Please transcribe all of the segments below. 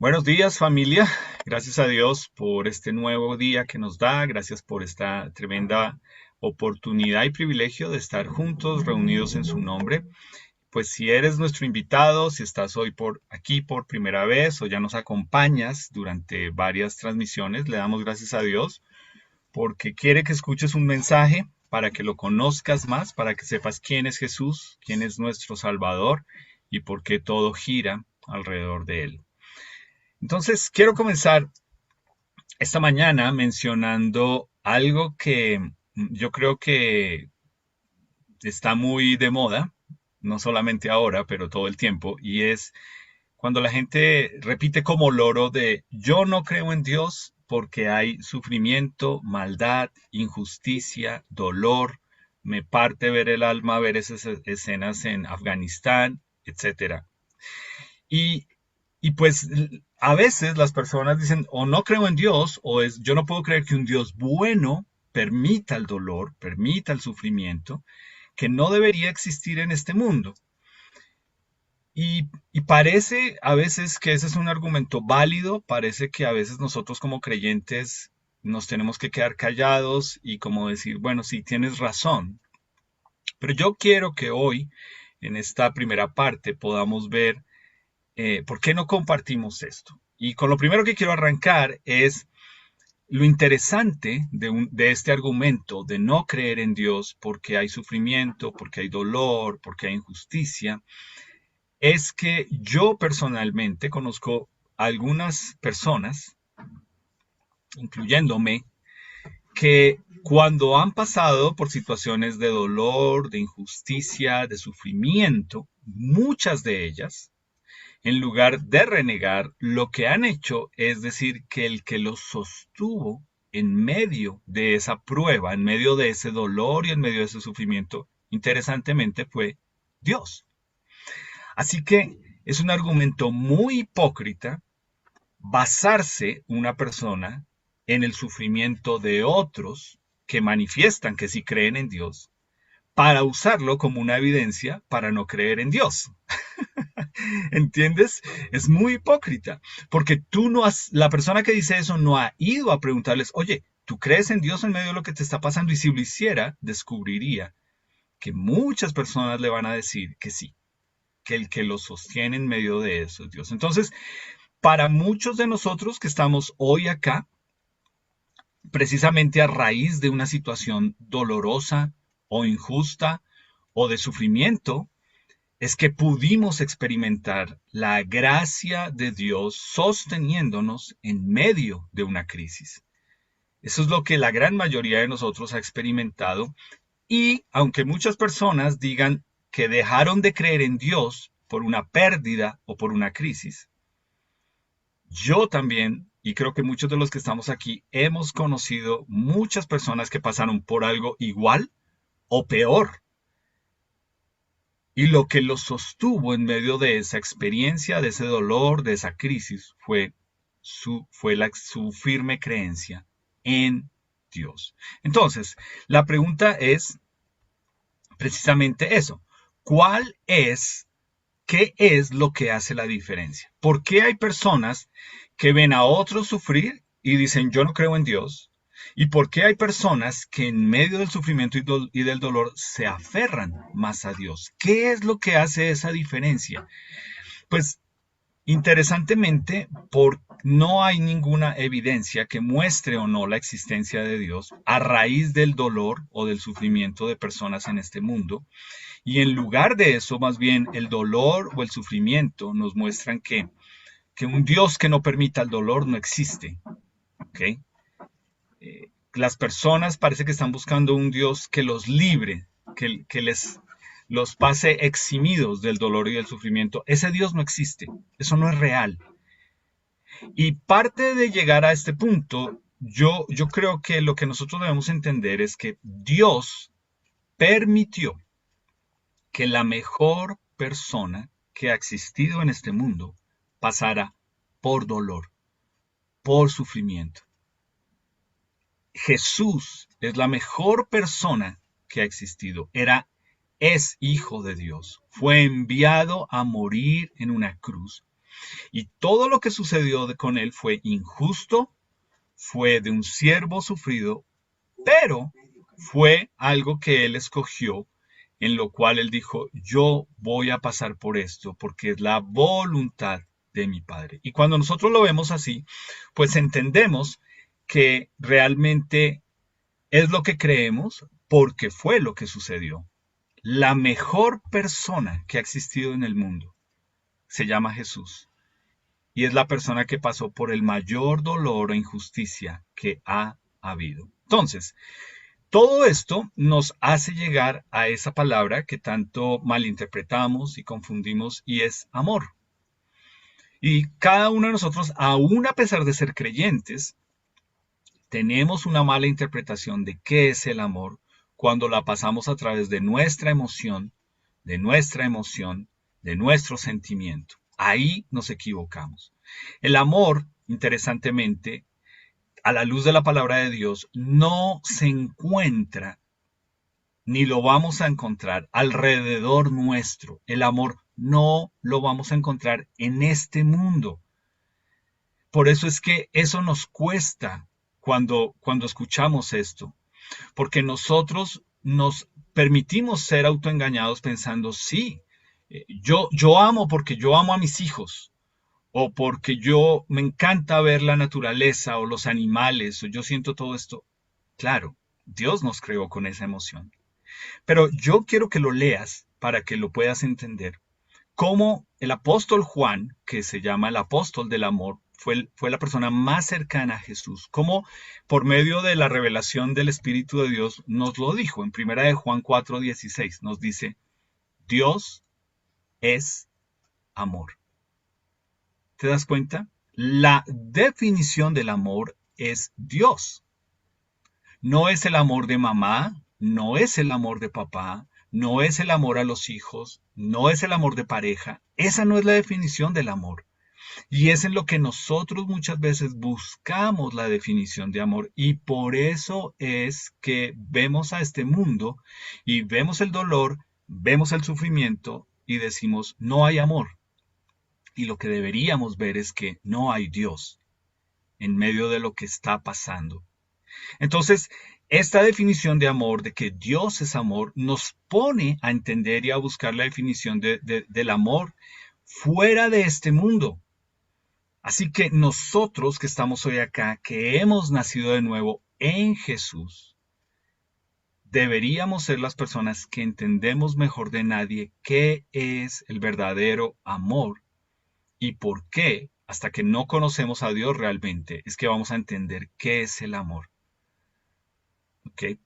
Buenos días, familia. Gracias a Dios por este nuevo día que nos da. Gracias por esta tremenda oportunidad y privilegio de estar juntos, reunidos en su nombre. Pues si eres nuestro invitado, si estás hoy por aquí por primera vez o ya nos acompañas durante varias transmisiones, le damos gracias a Dios porque quiere que escuches un mensaje para que lo conozcas más, para que sepas quién es Jesús, quién es nuestro Salvador y por qué todo gira alrededor de él. Entonces, quiero comenzar esta mañana mencionando algo que yo creo que está muy de moda, no solamente ahora, pero todo el tiempo, y es cuando la gente repite como loro de yo no creo en Dios porque hay sufrimiento, maldad, injusticia, dolor, me parte ver el alma ver esas escenas en Afganistán, etcétera. Y, y pues a veces las personas dicen o no creo en Dios o es yo no puedo creer que un Dios bueno permita el dolor, permita el sufrimiento, que no debería existir en este mundo. Y parece a veces que ese es un argumento válido, parece que a veces nosotros como creyentes nos tenemos que quedar callados y como decir, bueno, sí, tienes razón. Pero yo quiero que hoy, en esta primera parte, podamos ver ¿por qué no compartimos esto? Y con lo primero que quiero arrancar es lo interesante de este argumento de no creer en Dios porque hay sufrimiento, porque hay dolor, porque hay injusticia, es que yo personalmente conozco algunas personas, incluyéndome, que cuando han pasado por situaciones de dolor, de injusticia, de sufrimiento, muchas de ellas en lugar de renegar, lo que han hecho es decir que el que los sostuvo en medio de esa prueba, en medio de ese dolor y en medio de ese sufrimiento, interesantemente fue Dios. Así que es un argumento muy hipócrita basarse una persona en el sufrimiento de otros que manifiestan que sí creen en Dios para usarlo como una evidencia para no creer en Dios. ¿Entiendes? Es muy hipócrita, porque tú no has, la persona que dice eso no ha ido a preguntarles, oye, ¿tú crees en Dios en medio de lo que te está pasando? Y si lo hiciera, descubriría que muchas personas le van a decir que sí, que el que lo sostiene en medio de eso es Dios. Entonces, para muchos de nosotros que estamos hoy acá, precisamente a raíz de una situación dolorosa o injusta o de sufrimiento, es que pudimos experimentar la gracia de Dios sosteniéndonos en medio de una crisis. Eso es lo que la gran mayoría de nosotros ha experimentado y aunque muchas personas digan que dejaron de creer en Dios por una pérdida o por una crisis, yo también, y creo que muchos de los que estamos aquí, hemos conocido muchas personas que pasaron por algo igual o peor. Y lo que los sostuvo en medio de esa experiencia, de ese dolor, de esa crisis, su firme creencia en Dios. Entonces, la pregunta es precisamente eso. ¿Cuál es, qué es lo que hace la diferencia? ¿Por qué hay personas que ven a otros sufrir y dicen, yo no creo en Dios? ¿Y por qué hay personas que en medio del sufrimiento y del dolor se aferran más a Dios? ¿Qué es lo que hace esa diferencia? Pues interesantemente, no hay ninguna evidencia que muestre o no la existencia de Dios a raíz del dolor o del sufrimiento de personas en este mundo. Y en lugar de eso, más bien el dolor o el sufrimiento nos muestran que un Dios que no permita el dolor no existe. ¿Okay? Las personas parece que están buscando un Dios que los libre, que les los pase eximidos del dolor y del sufrimiento. Ese Dios no existe, eso no es real. Y parte de llegar a este punto, yo creo que lo que nosotros debemos entender es que Dios permitió que la mejor persona que ha existido en este mundo pasara por dolor, por sufrimiento. Jesús es la mejor persona que ha existido. Es hijo de Dios. Fue enviado a morir en una cruz Y todo lo que sucedió con él fue injusto, fue de un siervo sufrido, pero fue algo que él escogió, en lo cual él dijo, yo voy a pasar por esto porque es la voluntad de mi Padre. Y cuando nosotros lo vemos así, pues entendemos que realmente es lo que creemos porque fue lo que sucedió. La mejor persona que ha existido en el mundo se llama Jesús y es la persona que pasó por el mayor dolor e injusticia que ha habido. Entonces, todo esto nos hace llegar a esa palabra que tanto malinterpretamos y confundimos y es amor. Y cada uno de nosotros, aún a pesar de ser creyentes, tenemos una mala interpretación de qué es el amor cuando la pasamos a través de nuestra emoción, de nuestra emoción, de nuestro sentimiento. Ahí nos equivocamos. El amor, interesantemente, a la luz de la palabra de Dios, no se encuentra ni lo vamos a encontrar alrededor nuestro. El amor no lo vamos a encontrar en este mundo. Por eso es que eso nos cuesta cuando escuchamos esto, porque nosotros nos permitimos ser autoengañados pensando, sí, yo amo porque yo amo a mis hijos, o porque yo me encanta ver la naturaleza o los animales, o yo siento todo esto. Claro, Dios nos creó con esa emoción. Pero yo quiero que lo leas para que lo puedas entender. Cómo el apóstol Juan, que se llama el apóstol del amor, fue la persona más cercana a Jesús. Cómo por medio de la revelación del Espíritu de Dios nos lo dijo. En primera de Juan 4:16 nos dice, Dios es amor. ¿Te das cuenta? La definición del amor es Dios. No es el amor de mamá, no es el amor de papá, no es el amor a los hijos, no es el amor de pareja. Esa no es la definición del amor. Y es en lo que nosotros muchas veces buscamos la definición de amor. Y por eso es que vemos a este mundo y vemos el dolor, vemos el sufrimiento y decimos, no hay amor. Y lo que deberíamos ver es que no hay Dios en medio de lo que está pasando. Entonces, esta definición de amor, de que Dios es amor, nos pone a entender y a buscar la definición del amor fuera de este mundo. Así que nosotros que estamos hoy acá, que hemos nacido de nuevo en Jesús, deberíamos ser las personas que entendemos mejor de nadie qué es el verdadero amor y por qué, hasta que no conocemos a Dios realmente, es que vamos a entender qué es el amor. ¿Ok?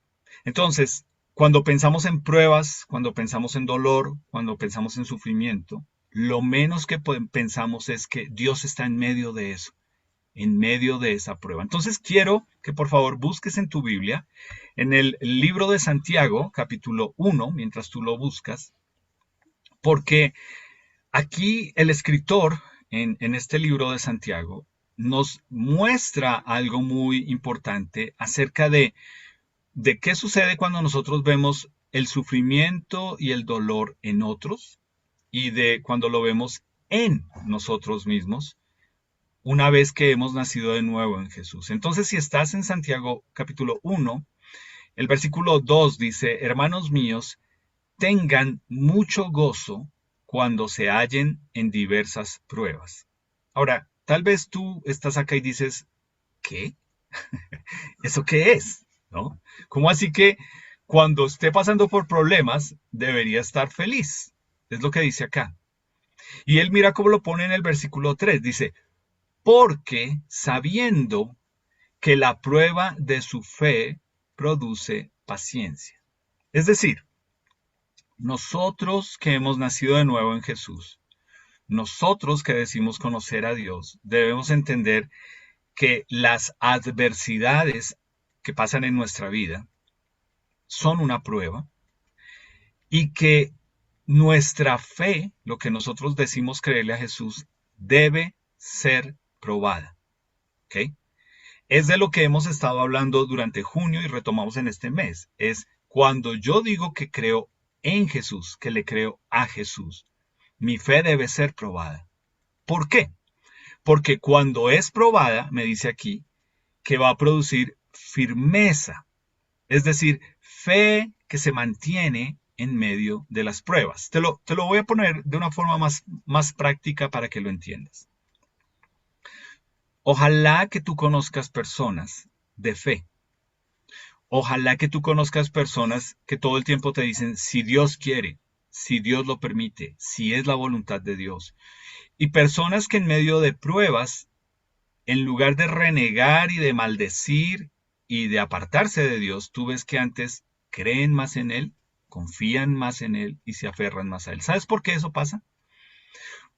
Entonces, cuando pensamos en pruebas, cuando pensamos en dolor, cuando pensamos en sufrimiento, lo menos que pensamos es que Dios está en medio de eso, en medio de esa prueba. Entonces quiero que por favor busques en tu Biblia, en el libro de Santiago, capítulo 1, mientras tú lo buscas, porque aquí el escritor en este libro de Santiago nos muestra algo muy importante acerca de qué sucede cuando nosotros vemos el sufrimiento y el dolor en otros y de cuando lo vemos en nosotros mismos una vez que hemos nacido de nuevo en Jesús. Entonces, si estás en Santiago capítulo 1, el versículo 2 dice, hermanos míos, tengan mucho gozo cuando se hallen en diversas pruebas. Ahora, tal vez tú estás acá y dices, ¿qué? ¿Eso qué es? ¿No? ¿Cómo así que cuando esté pasando por problemas debería estar feliz? Es lo que dice acá. Y él mira cómo lo pone en el versículo 3. Dice, porque sabiendo que la prueba de su fe produce paciencia. Es decir, nosotros que hemos nacido de nuevo en Jesús, nosotros que decimos conocer a Dios, debemos entender que las adversidades que pasan en nuestra vida son una prueba y que nuestra fe, lo que nosotros decimos creerle a Jesús, debe ser probada. ¿Ok? Es de lo que hemos estado hablando durante junio y retomamos en este mes. Es cuando yo digo que creo en Jesús, que le creo a Jesús, mi fe debe ser probada. ¿Por qué? Porque cuando es probada, me dice aquí, que va a producir firmeza, es decir, fe que se mantiene en medio de las pruebas. Te lo voy a poner de una forma más práctica para que lo entiendas. Ojalá que tú conozcas personas de fe. Ojalá que tú conozcas personas que todo el tiempo te dicen si Dios quiere, si Dios lo permite, si es la voluntad de Dios. Y personas que en medio de pruebas, en lugar de renegar y de maldecir y de apartarse de Dios, tú ves que antes creen más en Él, confían más en Él y se aferran más a Él. ¿Sabes por qué eso pasa?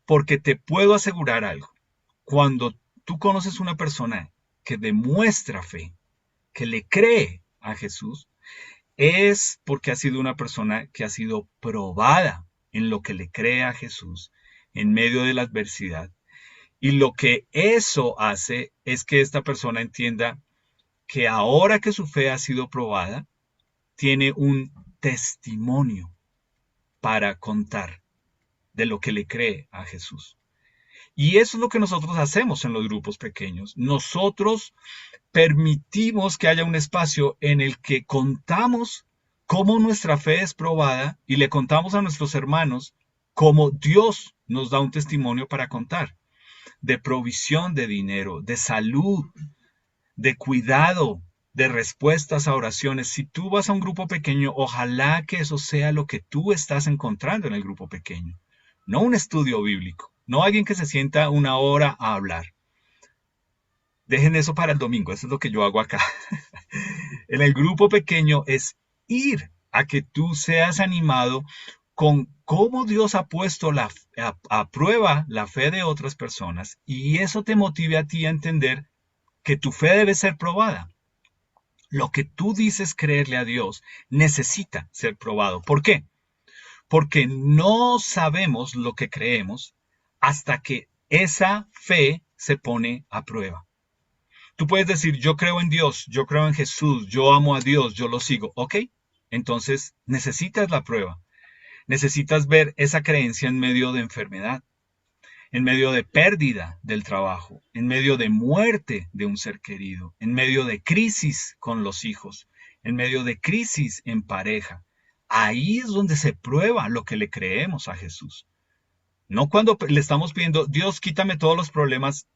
Porque te puedo asegurar algo. Cuando tú conoces una persona que demuestra fe, que le cree a Jesús, es porque ha sido una persona que ha sido probada en lo que le cree a Jesús en medio de la adversidad. Y lo que eso hace es que esta persona entienda que ahora que su fe ha sido probada, tiene un testimonio para contar de lo que le cree a Jesús. Y eso es lo que nosotros hacemos en los grupos pequeños. Nosotros permitimos que haya un espacio en el que contamos cómo nuestra fe es probada y le contamos a nuestros hermanos cómo Dios nos da un testimonio para contar, de provisión de dinero, de salud, de cuidado, de respuestas a oraciones. Si tú vas a un grupo pequeño, ojalá que eso sea lo que tú estás encontrando en el grupo pequeño. No un estudio bíblico, no alguien que se sienta una hora a hablar. Dejen eso para el domingo, eso es lo que yo hago acá. En el grupo pequeño es ir a que tú seas animado con cómo Dios ha puesto a prueba la fe de otras personas y eso te motive a ti a entender que tu fe debe ser probada. Lo que tú dices creerle a Dios necesita ser probado. ¿Por qué? Porque no sabemos lo que creemos hasta que esa fe se pone a prueba. Tú puedes decir, yo creo en Dios, yo creo en Jesús, yo amo a Dios, yo lo sigo. ¿Ok? Entonces necesitas la prueba. Necesitas ver esa creencia en medio de enfermedad, en medio de pérdida del trabajo, en medio de muerte de un ser querido, en medio de crisis con los hijos, en medio de crisis en pareja. Ahí es donde se prueba lo que le creemos a Jesús. No cuando le estamos pidiendo, Dios, quítame todos los problemas.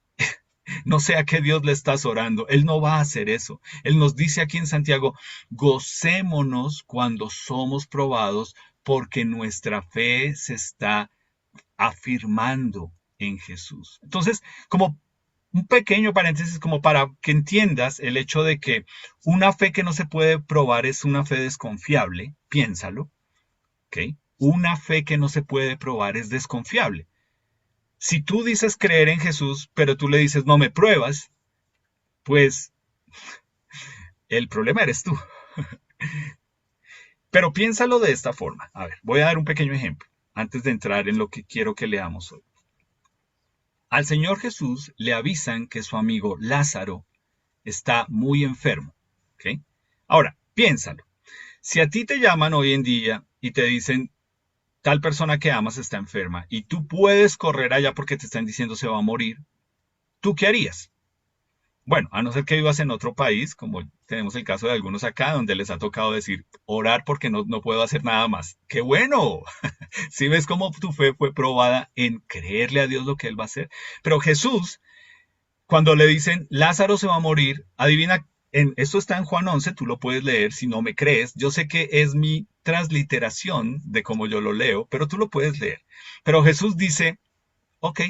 No sé a qué Dios le estás orando. Él no va a hacer eso. Él nos dice aquí en Santiago, gocémonos cuando somos probados porque nuestra fe se está afirmando en Jesús. Entonces, como un pequeño paréntesis, como para que entiendas el hecho de que una fe que no se puede probar es una fe desconfiable, piénsalo, ¿ok? Una fe que no se puede probar es desconfiable. Si tú dices creer en Jesús, pero tú le dices no me pruebas, pues el problema eres tú. Pero piénsalo de esta forma. A ver, voy a dar un pequeño ejemplo antes de entrar en lo que quiero que leamos hoy. Al Señor Jesús le avisan que su amigo Lázaro está muy enfermo. ¿Ok? Ahora, piénsalo. Si a ti te llaman hoy en día y te dicen tal persona que amas está enferma y tú puedes correr allá porque te están diciendo se va a morir, ¿tú qué harías? Bueno, a no ser que vivas en otro país, como tenemos el caso de algunos acá, donde les ha tocado decir orar porque no puedo hacer nada más. ¡Qué bueno! Si ves cómo tu fe fue probada en creerle a Dios lo que Él va a hacer. Pero Jesús, cuando le dicen Lázaro se va a morir, adivina, esto está en Juan 11, tú lo puedes leer si no me crees. Yo sé que es mi transliteración de cómo yo lo leo, pero tú lo puedes leer. Pero Jesús dice, ok,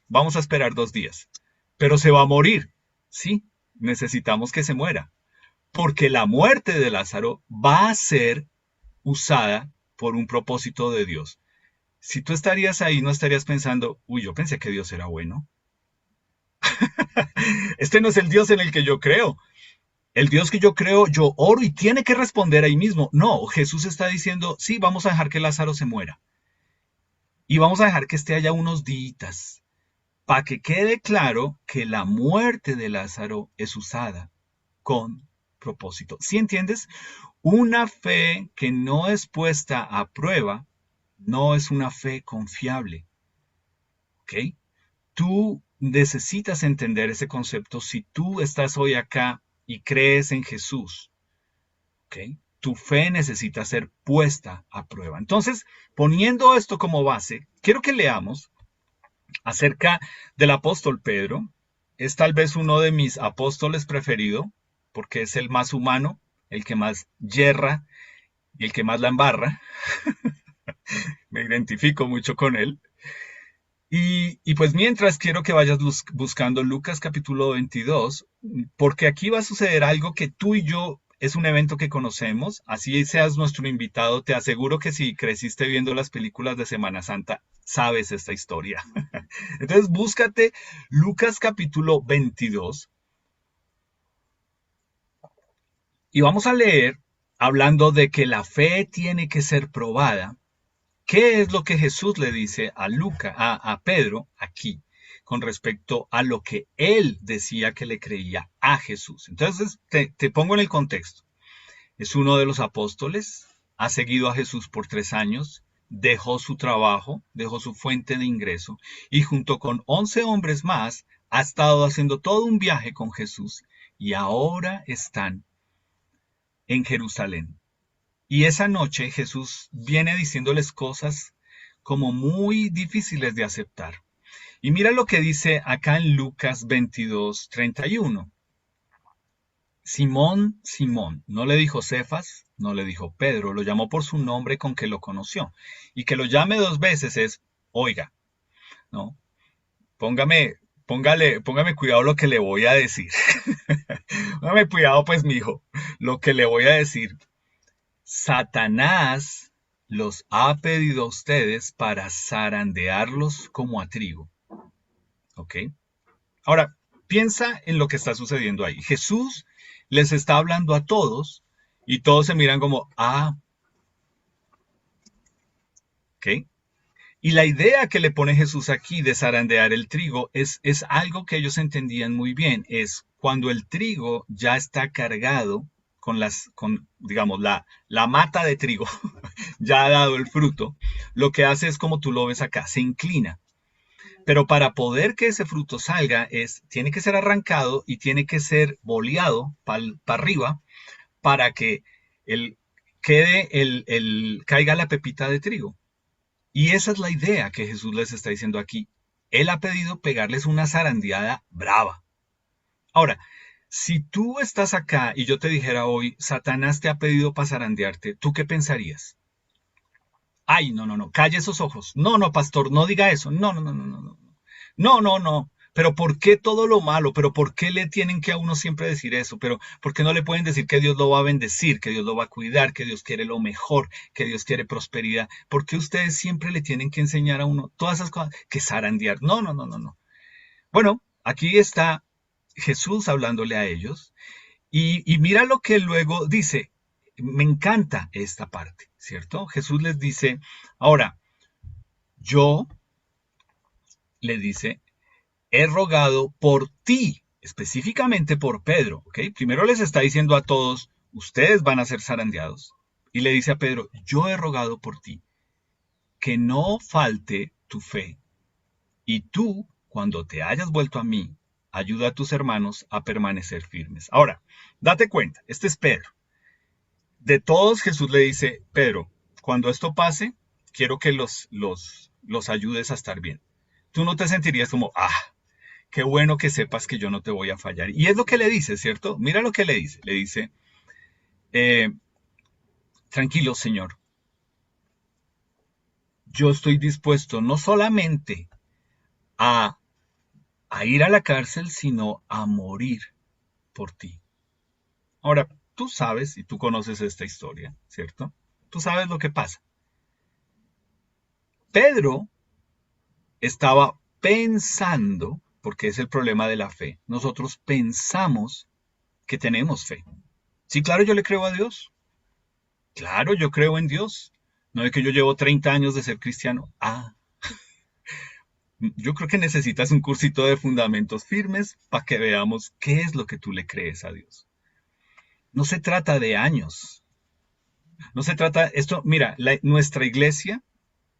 vamos a esperar 2 días, pero se va a morir. Sí, necesitamos que se muera, porque la muerte de Lázaro va a ser usada por un propósito de Dios. Si tú estarías ahí, no estarías pensando, uy, yo pensé que Dios era bueno. Este no es el Dios en el que yo creo. El Dios que yo creo, yo oro y tiene que responder ahí mismo. No, Jesús está diciendo, sí, vamos a dejar que Lázaro se muera. Y vamos a dejar que esté allá unos días, para que quede claro que la muerte de Lázaro es usada con propósito. ¿Sí entiendes? Una fe que no es puesta a prueba no es una fe confiable. ¿Ok? tú necesitas entender ese concepto si tú estás hoy acá y crees en Jesús. ¿Ok? Tu fe necesita ser puesta a prueba. Entonces, poniendo esto como base, quiero que leamos acerca del apóstol Pedro. Es tal vez uno de mis apóstoles preferido, porque es el más humano, el que más yerra y el que más la embarra. Me identifico mucho con él. Y pues mientras quiero que vayas buscando Lucas capítulo 22, porque aquí va a suceder algo que tú y yo es un evento que conocemos, así seas nuestro invitado, te aseguro que si creciste viendo las películas de Semana Santa, sabes esta historia. Entonces búscate Lucas capítulo 22 y vamos a leer hablando de que la fe tiene que ser probada. ¿Qué es lo que Jesús le dice a Pedro aquí con respecto a lo que él decía que le creía a Jesús? Entonces, te pongo en el contexto. Es uno de los apóstoles, ha seguido a Jesús por 3 años, dejó su trabajo, dejó su fuente de ingreso y junto con 11 hombres más ha estado haciendo todo un viaje con Jesús y ahora están en Jerusalén. Y esa noche Jesús viene diciéndoles cosas como muy difíciles de aceptar. Y mira lo que dice acá en Lucas 22:31. Simón, Simón, no le dijo Cefas, no le dijo Pedro, lo llamó por su nombre con que lo conoció. Y que lo llame 2 veces es, oiga, ¿no? Póngame cuidado lo que le voy a decir. Póngame cuidado, pues, mi hijo, lo que le voy a decir. Satanás los ha pedido a ustedes para zarandearlos como a trigo. ¿Ok? Ahora, piensa en lo que está sucediendo ahí. Jesús les está hablando a todos y todos se miran como, ¿ok? Y la idea que le pone Jesús aquí de zarandear el trigo es algo que ellos entendían muy bien. Es cuando el trigo ya está cargado digamos, la mata de trigo ya ha dado el fruto, lo que hace es como tú lo ves acá, se inclina. Pero para poder que ese fruto salga, tiene que ser arrancado y tiene que ser boleado para arriba para que el, caiga la pepita de trigo. Y esa es la idea que Jesús les está diciendo aquí. Él ha pedido pegarles una zarandeada brava. Ahora, si tú estás acá y yo te dijera hoy, Satanás te ha pedido para zarandearte, ¿tú qué pensarías? Ay, no, no, no, calle esos ojos. No, no, pastor, no diga eso. No, no, no, no, no, no. No, no, no. Pero ¿por qué todo lo malo? ¿Pero por qué le tienen que a uno siempre decir eso? ¿Pero por qué no le pueden decir que Dios lo va a bendecir, que Dios lo va a cuidar, que Dios quiere lo mejor, que Dios quiere prosperidad? ¿Por qué ustedes siempre le tienen que enseñar a uno todas esas cosas? Que zarandear. No, no, no, no, no. Bueno, aquí está Jesús hablándole a ellos y mira lo que luego dice. Me encanta esta parte, ¿cierto? Jesús les dice, ahora, yo, le dice, he rogado por ti, específicamente por Pedro, ¿ok? Primero les está diciendo a todos, ustedes van a ser zarandeados. Y le dice a Pedro, yo he rogado por ti, que no falte tu fe. Y tú, cuando te hayas vuelto a mí, ayuda a tus hermanos a permanecer firmes. Ahora, date cuenta, este es Pedro. De todos Jesús le dice, Pedro, cuando esto pase, quiero que los ayudes a estar bien. Tú no te sentirías como, qué bueno que sepas que yo no te voy a fallar. Y es lo que le dice, ¿cierto? Mira lo que le dice. Le dice, eh, tranquilo, Señor. Yo estoy dispuesto no solamente a, a ir a la cárcel, sino a morir por ti. Ahora, tú sabes y tú conoces esta historia, ¿cierto? Tú sabes lo que pasa. Pedro estaba pensando, porque es el problema de la fe, nosotros pensamos que tenemos fe. Sí, claro, yo le creo a Dios. Claro, yo creo en Dios. No es que yo llevo 30 años de ser cristiano. Yo creo que necesitas un cursito de fundamentos firmes para que veamos qué es lo que tú le crees a Dios. No se trata de años. No se trata, esto, mira, nuestra iglesia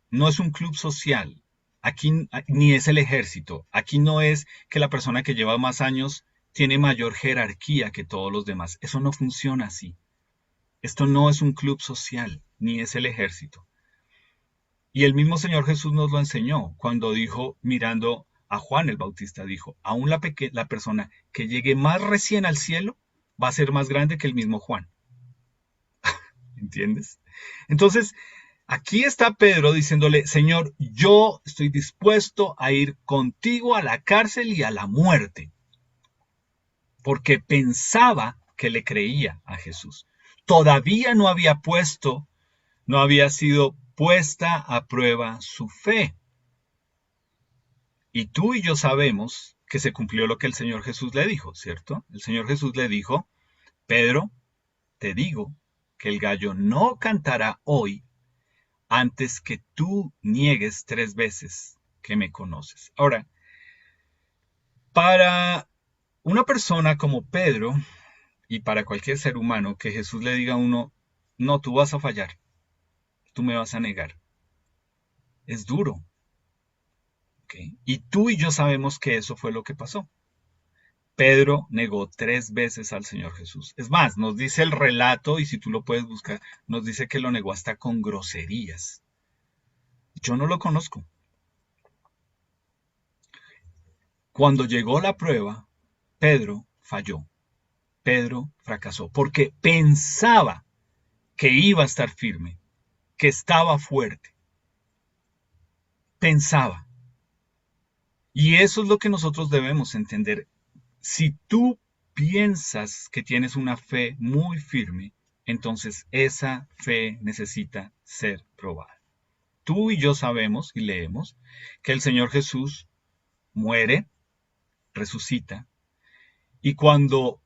no es un club social. Aquí ni es el ejército. Aquí no es que la persona que lleva más años tiene mayor jerarquía que todos los demás. Eso no funciona así. Esto no es un club social, ni es el ejército. Y el mismo Señor Jesús nos lo enseñó cuando dijo, mirando a Juan el Bautista, dijo, aún la persona que llegue más recién al cielo va a ser más grande que el mismo Juan. ¿Entiendes? Entonces, aquí está Pedro diciéndole, Señor, yo estoy dispuesto a ir contigo a la cárcel y a la muerte, porque pensaba que le creía a Jesús. Todavía no había sido puesta a prueba su fe. Y tú y yo sabemos que se cumplió lo que el Señor Jesús le dijo, ¿cierto? El Señor Jesús le dijo, Pedro, te digo que el gallo no cantará hoy antes que tú niegues 3 veces que me conoces. Ahora, para una persona como Pedro y para cualquier ser humano que Jesús le diga a uno, no, tú vas a fallar, tú me vas a negar, es duro. ¿Okay? Y tú y yo sabemos que eso fue lo que pasó. Pedro negó 3 veces al Señor Jesús. Es más, nos dice el relato, y si tú lo puedes buscar, nos dice que lo negó hasta con groserías. Yo no lo conozco. Cuando llegó la prueba, Pedro falló. Pedro fracasó porque pensaba que iba a estar firme, que estaba fuerte. Pensaba. Y eso es lo que nosotros debemos entender. Si tú piensas que tienes una fe muy firme, entonces esa fe necesita ser probada. Tú y yo sabemos y leemos que el Señor Jesús muere, resucita, y cuando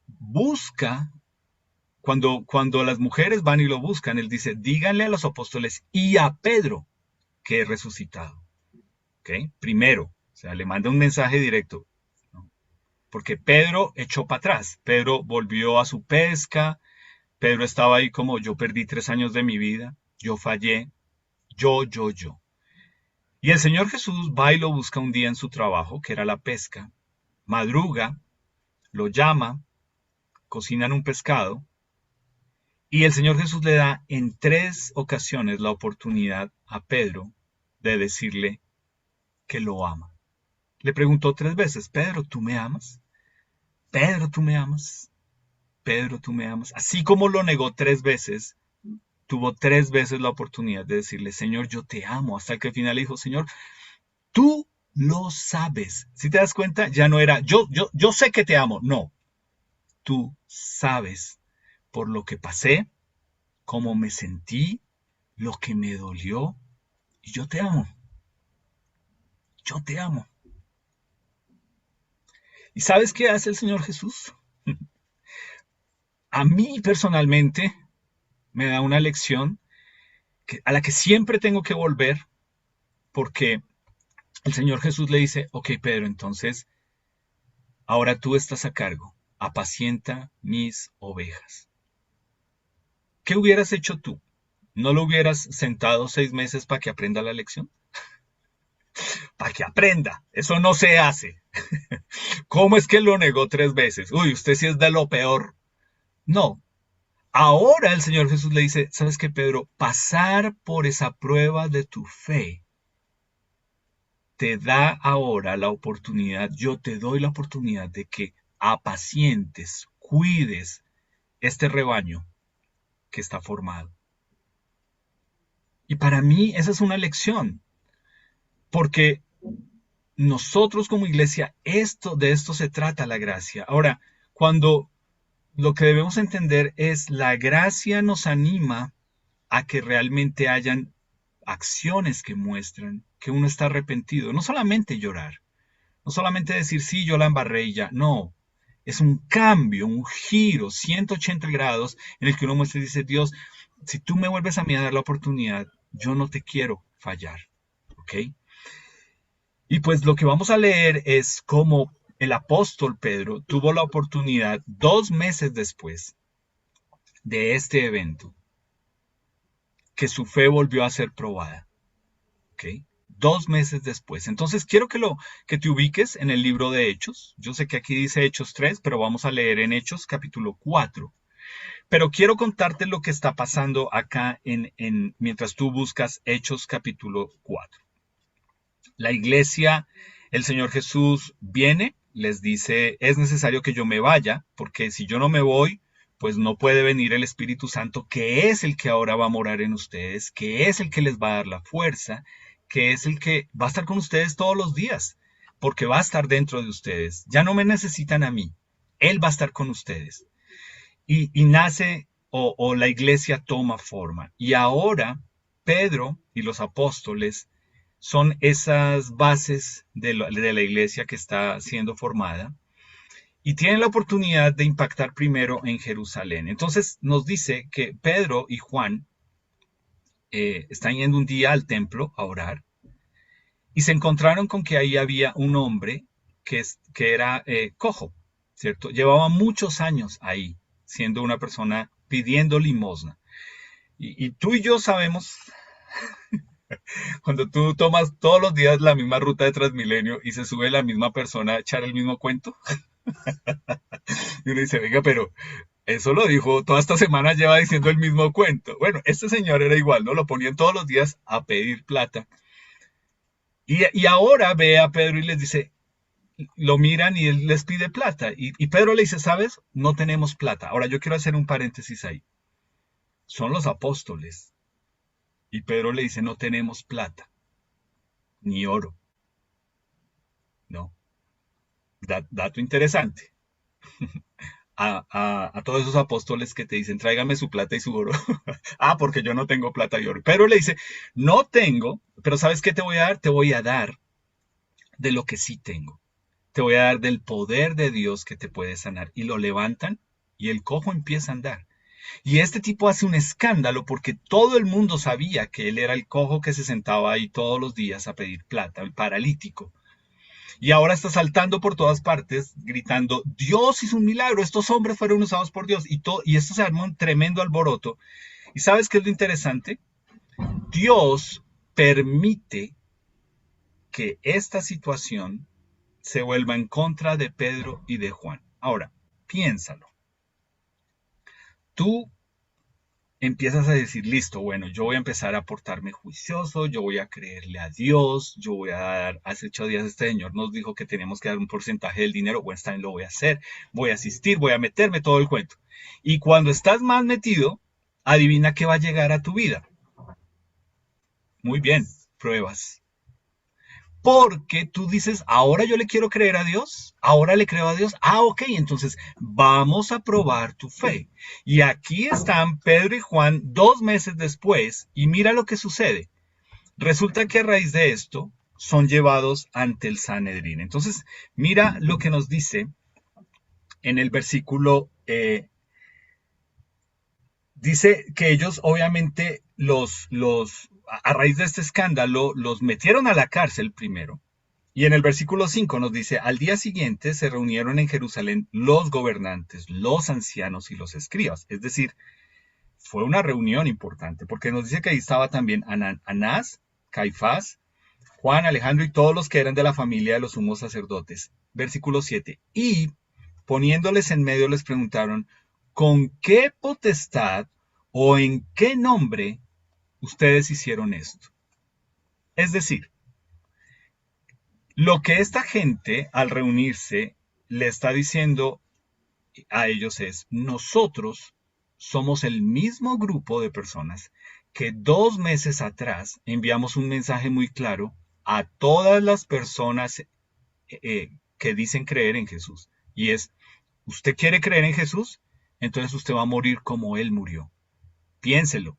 las mujeres van y lo buscan, él dice, díganle a los apóstoles y a Pedro que he resucitado. ¿Okay? Primero, o sea, le manda un mensaje directo, ¿no? Porque Pedro echó para atrás, Pedro volvió a su pesca, Pedro estaba ahí como yo perdí 3 años de mi vida, yo fallé, yo. Y el Señor Jesús va y lo busca un día en su trabajo, que era la pesca, madruga, lo llama, cocinan un pescado, y el Señor Jesús le da en 3 ocasiones la oportunidad a Pedro de decirle que lo ama. Le preguntó 3 veces, Pedro, ¿tú me amas? Pedro, ¿tú me amas? Pedro, ¿tú me amas? Así como lo negó 3 veces, tuvo 3 veces la oportunidad de decirle, Señor, yo te amo. Hasta que al final le dijo, Señor, tú lo sabes. Si te das cuenta, ya no era, yo sé que te amo. No, tú sabes por lo que pasé, cómo me sentí, lo que me dolió. Y yo te amo. Yo te amo. ¿Y sabes qué hace el Señor Jesús? A mí personalmente me da una lección a la que siempre tengo que volver porque el Señor Jesús le dice, ok Pedro, entonces ahora tú estás a cargo, apacienta mis ovejas. ¿Qué hubieras hecho tú? ¿No lo hubieras sentado 6 meses para que aprenda la lección? Para que aprenda, eso no se hace. ¿Cómo es que lo negó 3 veces? Uy, usted sí es de lo peor. No, ahora el Señor Jesús le dice, ¿sabes qué, Pedro? Pasar por esa prueba de tu fe te da ahora la oportunidad, yo te doy la oportunidad de que apacientes, cuides este rebaño que está formado. Y para mí esa es una lección, porque nosotros como iglesia, de esto se trata la gracia. Ahora, cuando lo que debemos entender es la gracia nos anima a que realmente hayan acciones que muestran que uno está arrepentido, no solamente llorar, no solamente decir, sí, yo la embarré y ya, no. Es un cambio, un giro, 180 grados en el que uno muestra y dice, Dios, si tú me vuelves a mí a dar la oportunidad, yo no te quiero fallar. ¿Ok? Y pues lo que vamos a leer es cómo el apóstol Pedro tuvo la oportunidad 2 meses después de este evento, que su fe volvió a ser probada. ¿Ok? 2 meses después. Entonces quiero que te ubiques en el libro de Hechos. Yo sé que aquí dice Hechos 3, pero vamos a leer en Hechos capítulo 4. Pero quiero contarte lo que está pasando acá mientras tú buscas Hechos capítulo 4. La iglesia, el Señor Jesús viene, les dice, es necesario que yo me vaya, porque si yo no me voy, pues no puede venir el Espíritu Santo, que es el que ahora va a morar en ustedes, que es el que les va a dar la fuerza, que es el que va a estar con ustedes todos los días, porque va a estar dentro de ustedes. Ya no me necesitan a mí, Él va a estar con ustedes. Y nace o la iglesia toma forma. Y ahora Pedro y los apóstoles son esas bases de la iglesia que está siendo formada y tienen la oportunidad de impactar primero en Jerusalén. Entonces nos dice que Pedro y Juan están yendo un día al templo a orar y se encontraron con que ahí había un hombre que era cojo, ¿cierto? Llevaba muchos años ahí, siendo una persona pidiendo limosna. Y tú y yo sabemos, cuando tú tomas todos los días la misma ruta de Transmilenio y se sube la misma persona a echar el mismo cuento, y uno dice, venga, pero eso lo dijo, toda esta semana lleva diciendo el mismo cuento. Bueno, este señor era igual, ¿no? Lo ponían todos los días a pedir plata. Y ahora ve a Pedro y les dice, lo miran y él les pide plata. Y Pedro le dice, ¿sabes? No tenemos plata. Ahora yo quiero hacer un paréntesis ahí. Son los apóstoles. Y Pedro le dice, no tenemos plata, ni oro. No. Dato interesante. A todos esos apóstoles que te dicen, tráigame su plata y su oro. Ah, porque yo no tengo plata y oro. Pedro le dice, no tengo, pero ¿sabes qué te voy a dar? Te voy a dar de lo que sí tengo. Te voy a dar del poder de Dios que te puede sanar. Y lo levantan y el cojo empieza a andar. Y este tipo hace un escándalo porque todo el mundo sabía que él era el cojo que se sentaba ahí todos los días a pedir plata, el paralítico. Y ahora está saltando por todas partes, gritando, Dios hizo un milagro, estos hombres fueron usados por Dios. Y esto se arma un tremendo alboroto. ¿Y sabes qué es lo interesante? Dios permite que esta situación se vuelva en contra de Pedro y de Juan. Ahora, piénsalo. Tú empiezas a decir, listo, bueno, yo voy a empezar a portarme juicioso, yo voy a creerle a Dios, yo voy a dar, hace 8 días este señor nos dijo que teníamos que dar un porcentaje del dinero, bueno, está bien, lo voy a hacer, voy a asistir, voy a meterme todo el cuento. Y cuando estás más metido, adivina qué va a llegar a tu vida. Muy bien, pruebas. Porque tú dices, ahora yo le quiero creer a Dios, ahora le creo a Dios. Ah, ok, entonces vamos a probar tu fe. Y aquí están Pedro y Juan 2 meses después y mira lo que sucede. Resulta que a raíz de esto son llevados ante el Sanedrín. Entonces, mira lo que nos dice en el versículo. Dice que ellos obviamente a raíz de este escándalo los metieron a la cárcel primero. Y en el versículo 5 nos dice, al día siguiente se reunieron en Jerusalén los gobernantes, los ancianos y los escribas. Es decir, fue una reunión importante, porque nos dice que ahí estaba también Anás, Caifás, Juan, Alejandro y todos los que eran de la familia de los sumos sacerdotes. Versículo 7. Y poniéndoles en medio les preguntaron, ¿con qué potestad o en qué nombre ustedes hicieron esto? Es decir, lo que esta gente al reunirse le está diciendo a ellos es, nosotros somos el mismo grupo de personas que 2 meses atrás enviamos un mensaje muy claro a todas las personas que dicen creer en Jesús. Y es, ¿usted quiere creer en Jesús? Entonces usted va a morir como Él murió. Piénselo,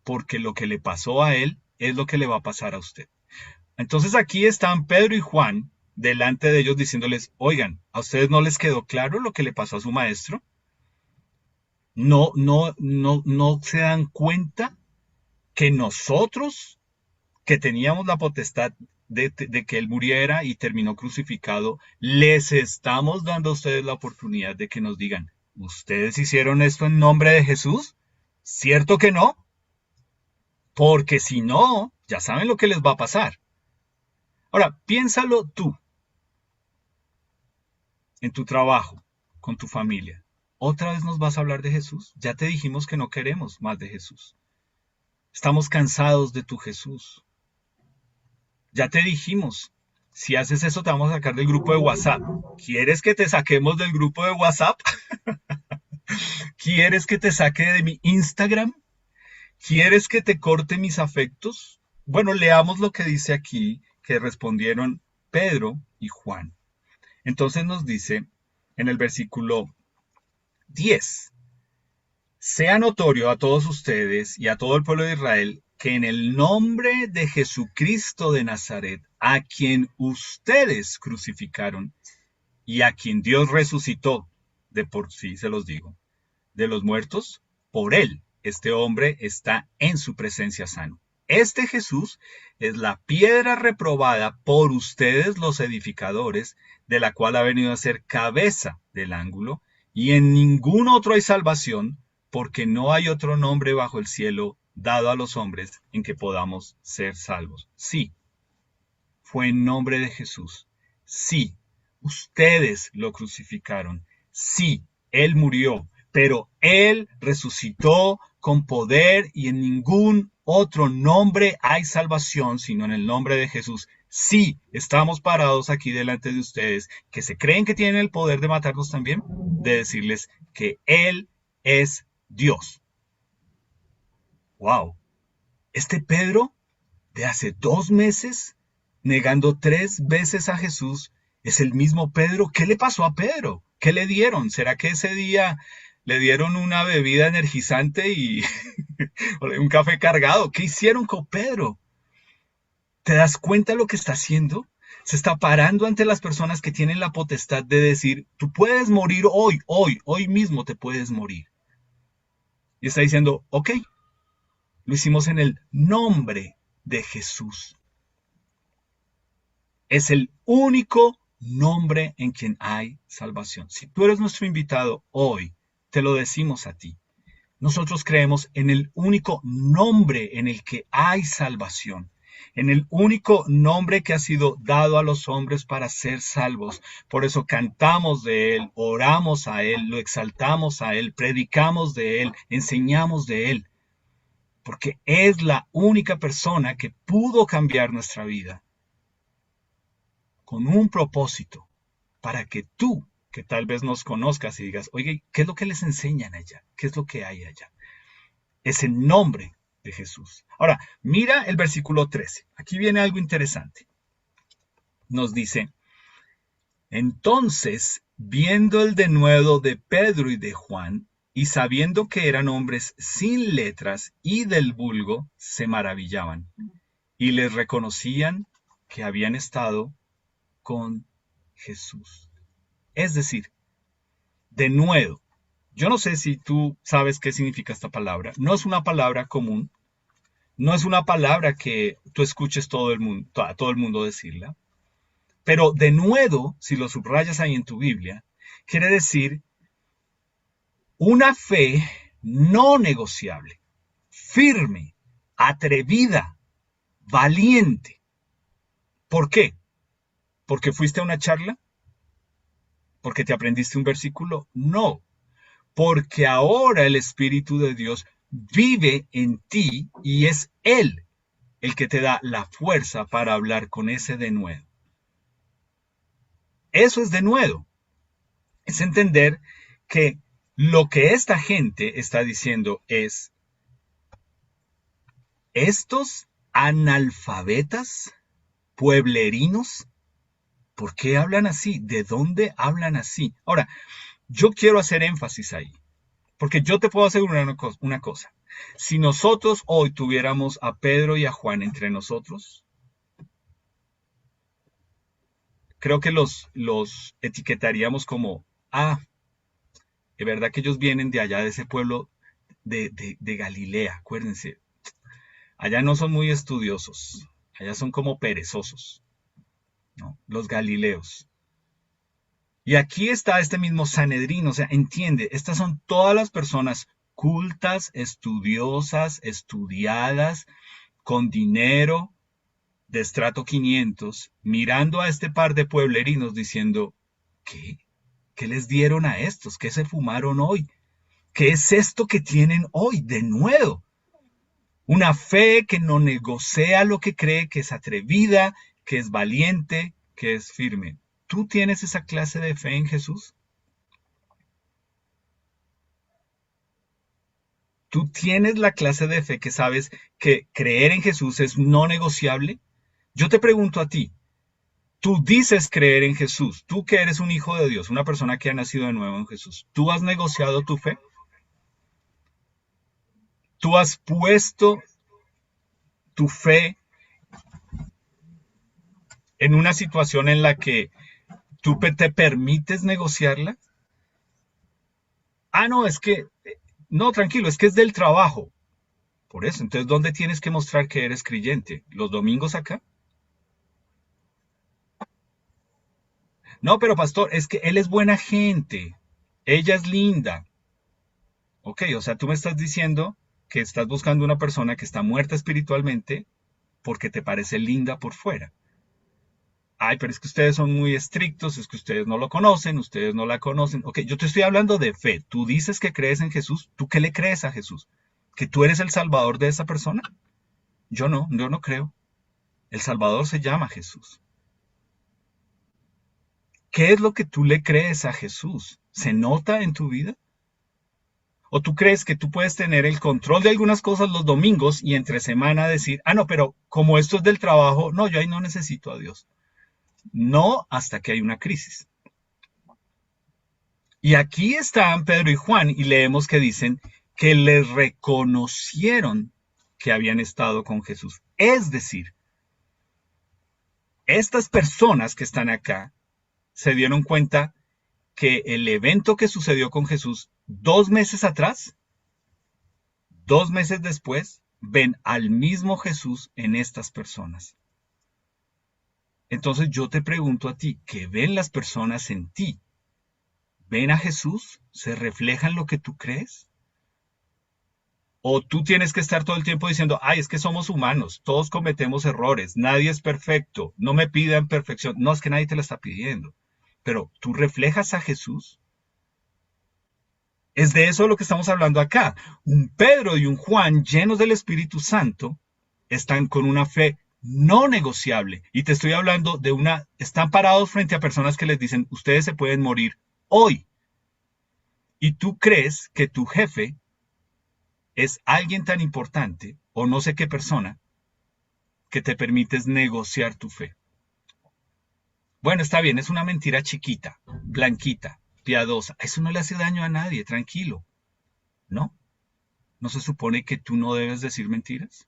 porque lo que le pasó a Él es lo que le va a pasar a usted. Entonces aquí están Pedro y Juan delante de ellos diciéndoles, oigan, ¿a ustedes no les quedó claro lo que le pasó a su maestro? No se dan cuenta que nosotros, que teníamos la potestad de que Él muriera y terminó crucificado, les estamos dando a ustedes la oportunidad de que nos digan, ¿ustedes hicieron esto en nombre de Jesús? ¿Cierto que no? Porque si no, ya saben lo que les va a pasar. Ahora, piénsalo tú, en tu trabajo, con tu familia. ¿Otra vez nos vas a hablar de Jesús? Ya te dijimos que no queremos más de Jesús. Estamos cansados de tu Jesús. Ya te dijimos, si haces eso te vamos a sacar del grupo de WhatsApp. ¿Quieres que te saquemos del grupo de WhatsApp? ¿Quieres que te saque de mi Instagram? ¿Quieres que te corte mis afectos? Bueno, leamos lo que dice aquí, que respondieron Pedro y Juan. Entonces nos dice en el versículo 10, sea notorio a todos ustedes y a todo el pueblo de Israel que en el nombre de Jesucristo de Nazaret, a quien ustedes crucificaron y a quien Dios resucitó, de por sí se los digo, de los muertos, por él este hombre está en su presencia sano. Este Jesús es la piedra reprobada por ustedes los edificadores, de la cual ha venido a ser cabeza del ángulo, y en ningún otro hay salvación, porque no hay otro nombre bajo el cielo dado a los hombres en que podamos ser salvos. Sí, fue en nombre de Jesús. Sí, ustedes lo crucificaron. Sí, Él murió, pero Él resucitó con poder y en ningún otro nombre hay salvación sino en el nombre de Jesús. Sí, estamos parados aquí delante de ustedes, que se creen que tienen el poder de matarnos también, de decirles que Él es Dios. ¡Wow! Este Pedro de hace 2 meses, negando 3 veces a Jesús, es el mismo Pedro. ¿Qué le pasó a Pedro? ¿Qué le dieron? ¿Será que ese día le dieron una bebida energizante y un café cargado? ¿Qué hicieron con Pedro? ¿Te das cuenta de lo que está haciendo? Se está parando ante las personas que tienen la potestad de decir, tú puedes morir hoy mismo te puedes morir. Y está diciendo, ok, lo hicimos en el nombre de Jesús. Es el único nombre en quien hay salvación. Si tú eres nuestro invitado hoy, te lo decimos a ti. Nosotros creemos en el único nombre en el que hay salvación, en el único nombre que ha sido dado a los hombres para ser salvos. Por eso cantamos de Él, oramos a Él, lo exaltamos a Él, predicamos de Él, enseñamos de Él, porque es la única persona que pudo cambiar nuestra vida con un propósito, para que tú, que tal vez nos conozcas y digas, oye, ¿qué es lo que les enseñan allá? ¿Qué es lo que hay allá? Es el nombre de Jesús. Ahora, mira el versículo 13. Aquí viene algo interesante. Nos dice, entonces, viendo el denuedo de Pedro y de Juan, y sabiendo que eran hombres sin letras y del vulgo, se maravillaban y les reconocían que habían estado con Jesús. Es decir, denuedo. Yo no sé si tú sabes qué significa esta palabra. No es una palabra común. No es una palabra que tú escuches a todo el mundo decirla. Pero denuedo, si lo subrayas ahí en tu Biblia, quiere decir una fe no negociable, firme, atrevida, valiente. ¿Por qué? ¿Porque fuiste a una charla? ¿Porque te aprendiste un versículo? No, porque ahora el Espíritu de Dios vive en ti y es Él el que te da la fuerza para hablar con ese denuedo. Eso es denuedo. Es entender que lo que esta gente está diciendo es, estos analfabetas pueblerinos, ¿por qué hablan así? ¿De dónde hablan así? Ahora, yo quiero hacer énfasis ahí. Porque yo te puedo asegurar una cosa. Si nosotros hoy tuviéramos a Pedro y a Juan entre nosotros, creo que los etiquetaríamos como, de verdad que ellos vienen de allá, de ese pueblo de Galilea, acuérdense. Allá no son muy estudiosos, allá son como perezosos, ¿no? Los galileos. Y aquí está este mismo Sanedrín, o sea, entiende, estas son todas las personas cultas, estudiosas, estudiadas, con dinero, de estrato 500 mirando a este par de pueblerinos diciendo, ¿qué? ¿Qué les dieron a estos? ¿Qué se fumaron hoy? ¿Qué es esto que tienen hoy de nuevo? Una fe que no negocia lo que cree, que es atrevida, que es valiente, que es firme. ¿Tú tienes esa clase de fe en Jesús? ¿Tú tienes la clase de fe que sabes que creer en Jesús es no negociable? Yo te pregunto a ti, tú dices creer en Jesús, tú que eres un hijo de Dios, una persona que ha nacido de nuevo en Jesús, ¿tú has negociado tu fe? ¿Tú has puesto tu fe en una situación en la que tú te permites negociarla? Ah, no, es que, no, tranquilo, es que es del trabajo. Por eso, entonces, ¿dónde tienes que mostrar que eres creyente? ¿Los domingos acá? No, pero pastor, es que él es buena gente. Ella es linda. Ok, o sea, tú me estás diciendo que estás buscando una persona que está muerta espiritualmente porque te parece linda por fuera. Ay, pero es que ustedes son muy estrictos, es que ustedes no lo conocen, ustedes no la conocen. Ok, yo te estoy hablando de fe. Tú dices que crees en Jesús. ¿Tú qué le crees a Jesús? ¿Que tú eres el salvador de esa persona? Yo no creo. El salvador se llama Jesús. ¿Qué es lo que tú le crees a Jesús? ¿Se nota en tu vida? ¿O tú crees que tú puedes tener el control de algunas cosas los domingos y entre semana decir, ah, no, pero como esto es del trabajo, no, yo ahí no necesito a Dios? No hasta que hay una crisis. Y aquí están Pedro y Juan y leemos que dicen que les reconocieron que habían estado con Jesús. Es decir, estas personas que están acá se dieron cuenta que el evento que sucedió con Jesús 2 meses atrás, 2 meses después, ven al mismo Jesús en estas personas. Entonces yo te pregunto a ti, ¿qué ven las personas en ti? ¿Ven a Jesús? ¿Se refleja en lo que tú crees? ¿O tú tienes que estar todo el tiempo diciendo, ay, es que somos humanos, todos cometemos errores, nadie es perfecto, no me pidan perfección? No, es que nadie te la está pidiendo. Pero ¿tú reflejas a Jesús? Es de eso de lo que estamos hablando acá. Un Pedro y un Juan llenos del Espíritu Santo están con una fe no negociable. Y te estoy hablando de están parados frente a personas que les dicen, ustedes se pueden morir hoy. Y tú crees que tu jefe es alguien tan importante, o no sé qué persona, que te permites negociar tu fe. Bueno, está bien, es una mentira chiquita, blanquita, piadosa. Eso no le hace daño a nadie, tranquilo. ¿No? ¿No se supone que tú no debes decir mentiras?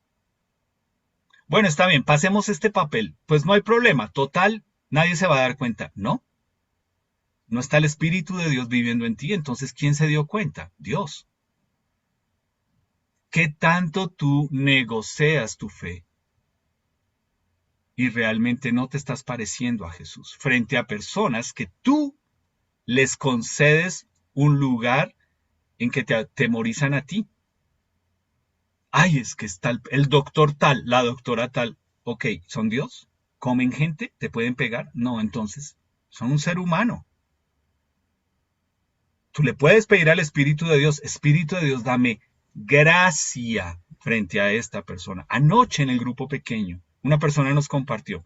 Bueno, está bien, pasemos este papel. Pues no hay problema, total, nadie se va a dar cuenta. No, no está el Espíritu de Dios viviendo en ti, entonces ¿quién se dio cuenta? Dios. ¿Qué tanto tú negocias tu fe y realmente no te estás pareciendo a Jesús frente a personas que tú les concedes un lugar en que te atemorizan a ti? Ay, es que está el doctor tal, la doctora tal. Ok, ¿son Dios? ¿Comen gente? ¿Te pueden pegar? No, entonces, son un ser humano. Tú le puedes pedir al Espíritu de Dios, dame gracia frente a esta persona. Anoche en el grupo pequeño, una persona nos compartió,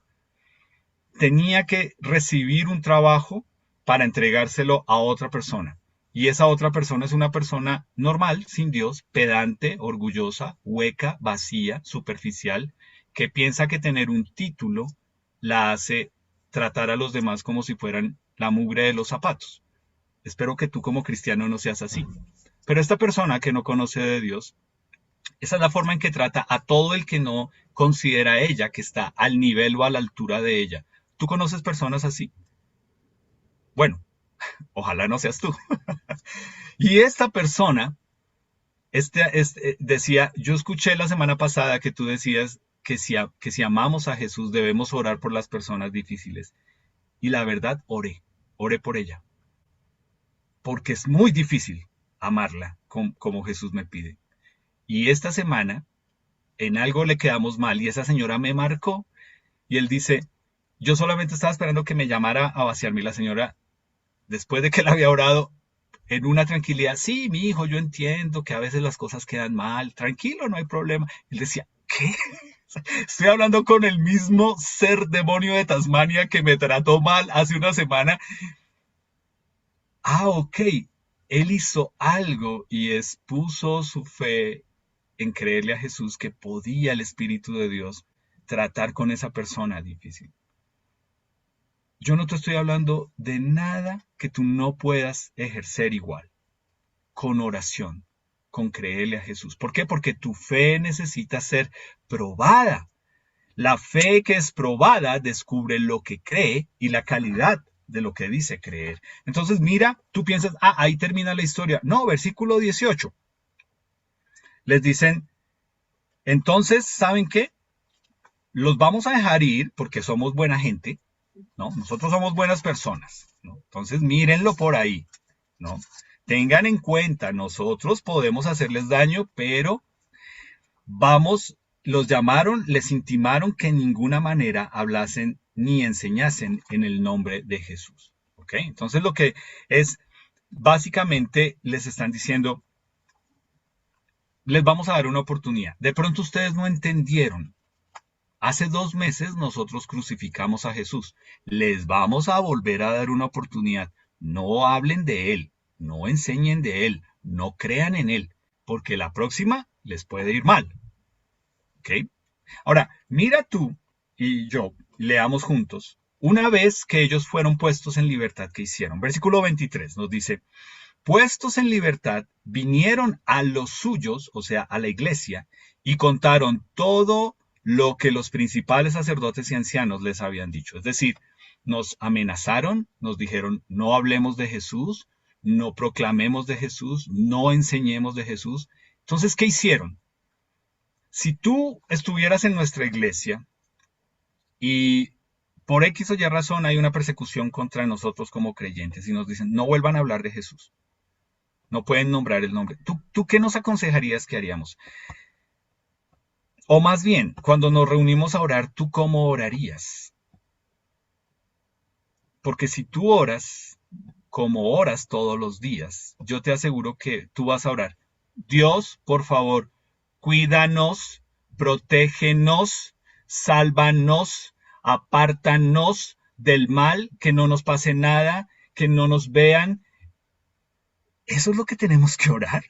tenía que recibir un trabajo para entregárselo a otra persona. Y esa otra persona es una persona normal, sin Dios, pedante, orgullosa, hueca, vacía, superficial, que piensa que tener un título la hace tratar a los demás como si fueran la mugre de los zapatos. Espero que tú como cristiano no seas así. Pero esta persona que no conoce de Dios, esa es la forma en que trata a todo el que no considera a ella que está al nivel o a la altura de ella. ¿Tú conoces personas así? Bueno, ojalá no seas tú. Y esta persona decía, yo escuché la semana pasada que tú decías que si amamos a Jesús debemos orar por las personas difíciles. Y la verdad, oré por ella. Porque es muy difícil amarla como Jesús me pide. Y esta semana en algo le quedamos mal y esa señora me marcó Y él dice, yo solamente estaba esperando que me llamara a vaciarme. Y la señora, después de que él había orado, en una tranquilidad, sí, mi hijo, yo entiendo que a veces las cosas quedan mal, tranquilo, no hay problema. Él decía, ¿qué? Estoy hablando con el mismo ser demonio de Tasmania que me trató mal hace una semana. Ah, ok. Él hizo algo y expuso su fe en creerle a Jesús que podía el Espíritu de Dios tratar con esa persona difícil. Yo no te estoy hablando de nada que tú no puedas ejercer igual, con oración, con creerle a Jesús. ¿Por qué? Porque tu fe necesita ser probada. La fe que es probada descubre lo que cree y la calidad de lo que dice creer. Entonces, mira, tú piensas, ah, ahí termina la historia. No, versículo 18. Les dicen, entonces, ¿saben qué? Los vamos a dejar ir porque somos buena gente, ¿no? Nosotros somos buenas personas, ¿no? Entonces, mírenlo por ahí, ¿no? Tengan en cuenta, nosotros podemos hacerles daño, pero vamos, los llamaron, les intimaron que en ninguna manera hablasen ni enseñasen en el nombre de Jesús. ¿Ok? Entonces lo que es, básicamente les están diciendo, les vamos a dar una oportunidad. De pronto ustedes no entendieron. Hace 2 meses nosotros crucificamos a Jesús. Les vamos a volver a dar una oportunidad. No hablen de Él, no enseñen de Él, no crean en Él, porque la próxima les puede ir mal. ¿Ok? Ahora, mira tú y yo, leamos juntos. Una vez que ellos fueron puestos en libertad, ¿qué hicieron? Versículo 23 nos dice, puestos en libertad, vinieron a los suyos, o sea, a la iglesia, y contaron todo lo que los principales sacerdotes y ancianos les habían dicho. Es decir, nos amenazaron, nos dijeron, no hablemos de Jesús, no proclamemos de Jesús, no enseñemos de Jesús. Entonces, ¿qué hicieron? Si tú estuvieras en nuestra iglesia y por X o Y razón hay una persecución contra nosotros como creyentes y nos dicen, no vuelvan a hablar de Jesús, no pueden nombrar el nombre, ¿tú qué nos aconsejarías que haríamos? O más bien, cuando nos reunimos a orar, ¿tú cómo orarías? Porque si tú oras como oras todos los días, yo te aseguro que tú vas a orar. Dios, por favor, cuídanos, protégenos, sálvanos, apártanos del mal, que no nos pase nada, que no nos vean. Eso es lo que tenemos que orar.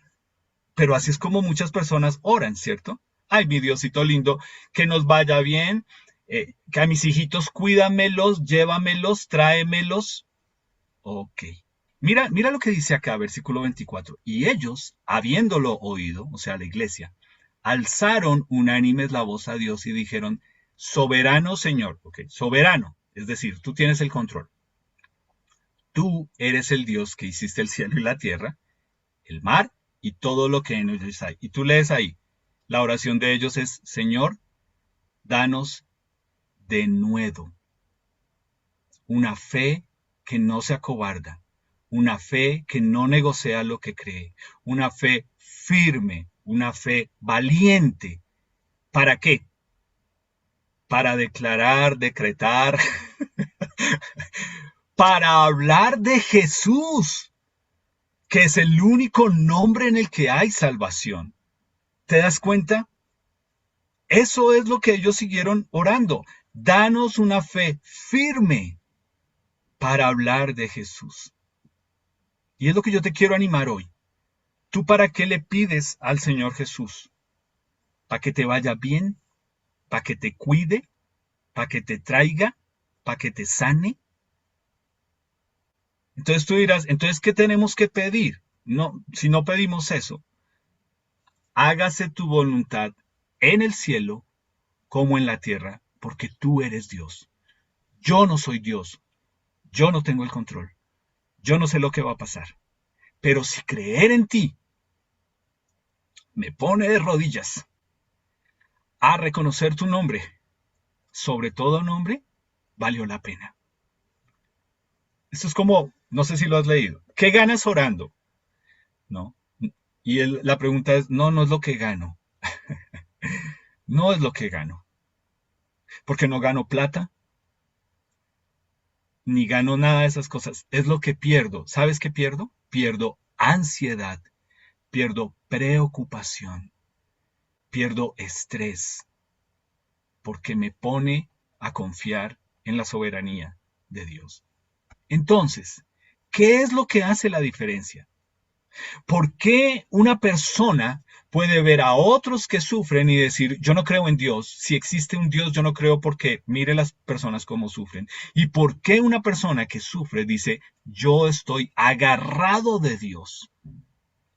Pero así es como muchas personas oran, ¿cierto? Ay, mi Diosito lindo, que nos vaya bien, que a mis hijitos cuídamelos, llévamelos, tráemelos. Ok. Mira lo que dice acá, versículo 24. Y ellos, habiéndolo oído, o sea, la iglesia, alzaron unánimes la voz a Dios y dijeron, soberano Señor, ok, soberano, es decir, tú tienes el control. Tú eres el Dios que hiciste el cielo y la tierra, el mar y todo lo que en ellos hay. Y tú lees ahí, la oración de ellos es, Señor, danos de nuevo una fe que no se acobarda, una fe que no negocia lo que cree, una fe firme, una fe valiente. ¿Para qué? Para declarar, decretar, para hablar de Jesús, que es el único nombre en el que hay salvación. ¿Te das cuenta? Eso es lo que ellos siguieron orando. Danos una fe firme para hablar de Jesús. Y es lo que yo te quiero animar hoy. ¿Tú para qué le pides al Señor Jesús? ¿Para que te vaya bien? ¿Para que te cuide? ¿Para que te traiga? ¿Para que te sane? Entonces tú dirás, entonces, ¿qué tenemos que pedir? No, si no pedimos eso, hágase tu voluntad en el cielo como en la tierra, porque tú eres Dios. Yo no soy Dios. Yo no tengo el control. Yo no sé lo que va a pasar. Pero si creer en ti me pone de rodillas a reconocer tu nombre, sobre todo nombre, valió la pena. Esto es como, no sé si lo has leído. ¿Qué ganas orando? ¿No? Y la pregunta es, no, no es lo que gano. No es lo que gano. porque no gano plata, ni gano nada de esas cosas. Es lo que pierdo. ¿Sabes qué pierdo? Pierdo ansiedad, pierdo preocupación, pierdo estrés, porque me pone a confiar en la soberanía de Dios. Entonces, ¿qué es lo que hace la diferencia? ¿Por qué una persona puede ver a otros que sufren y decir, yo no creo en Dios? Si existe un Dios, yo no creo porque mire las personas cómo sufren. ¿Y por qué una persona que sufre dice, yo estoy agarrado de Dios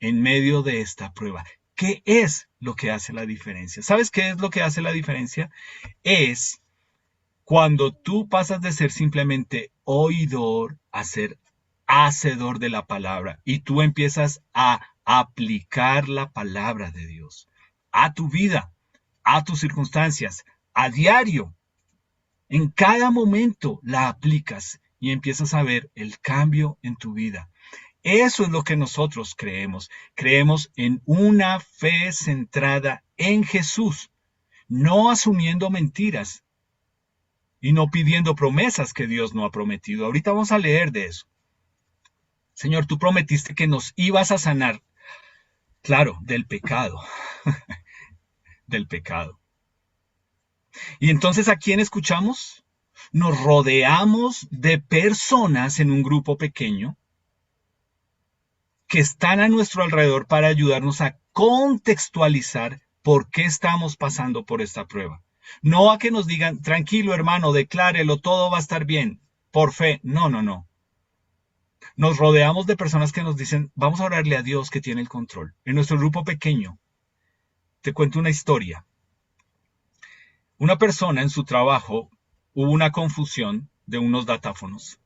en medio de esta prueba? ¿Qué es lo que hace la diferencia? ¿Sabes qué es lo que hace la diferencia? Es cuando tú pasas de ser simplemente oidor a ser hacedor de la palabra y tú empiezas a aplicar la palabra de Dios a tu vida, a tus circunstancias, a diario, en cada momento la aplicas y empiezas a ver el cambio en tu vida. Eso es lo que nosotros creemos. Creemos en una fe centrada en Jesús, no asumiendo mentiras, y no pidiendo promesas que Dios no ha prometido. Ahorita vamos a leer de eso. Señor, tú prometiste que nos ibas a sanar, claro, del pecado, del pecado. Y entonces, ¿a quién escuchamos? Nos rodeamos de personas en un grupo pequeño que están a nuestro alrededor para ayudarnos a contextualizar por qué estamos pasando por esta prueba. No a que nos digan, tranquilo hermano, declárelo, todo va a estar bien, por fe. No, no, no. Nos rodeamos de personas que nos dicen, vamos a orarle a Dios que tiene el control. En nuestro grupo pequeño, te cuento una historia. Una persona en su trabajo hubo una confusión de unos datáfonos.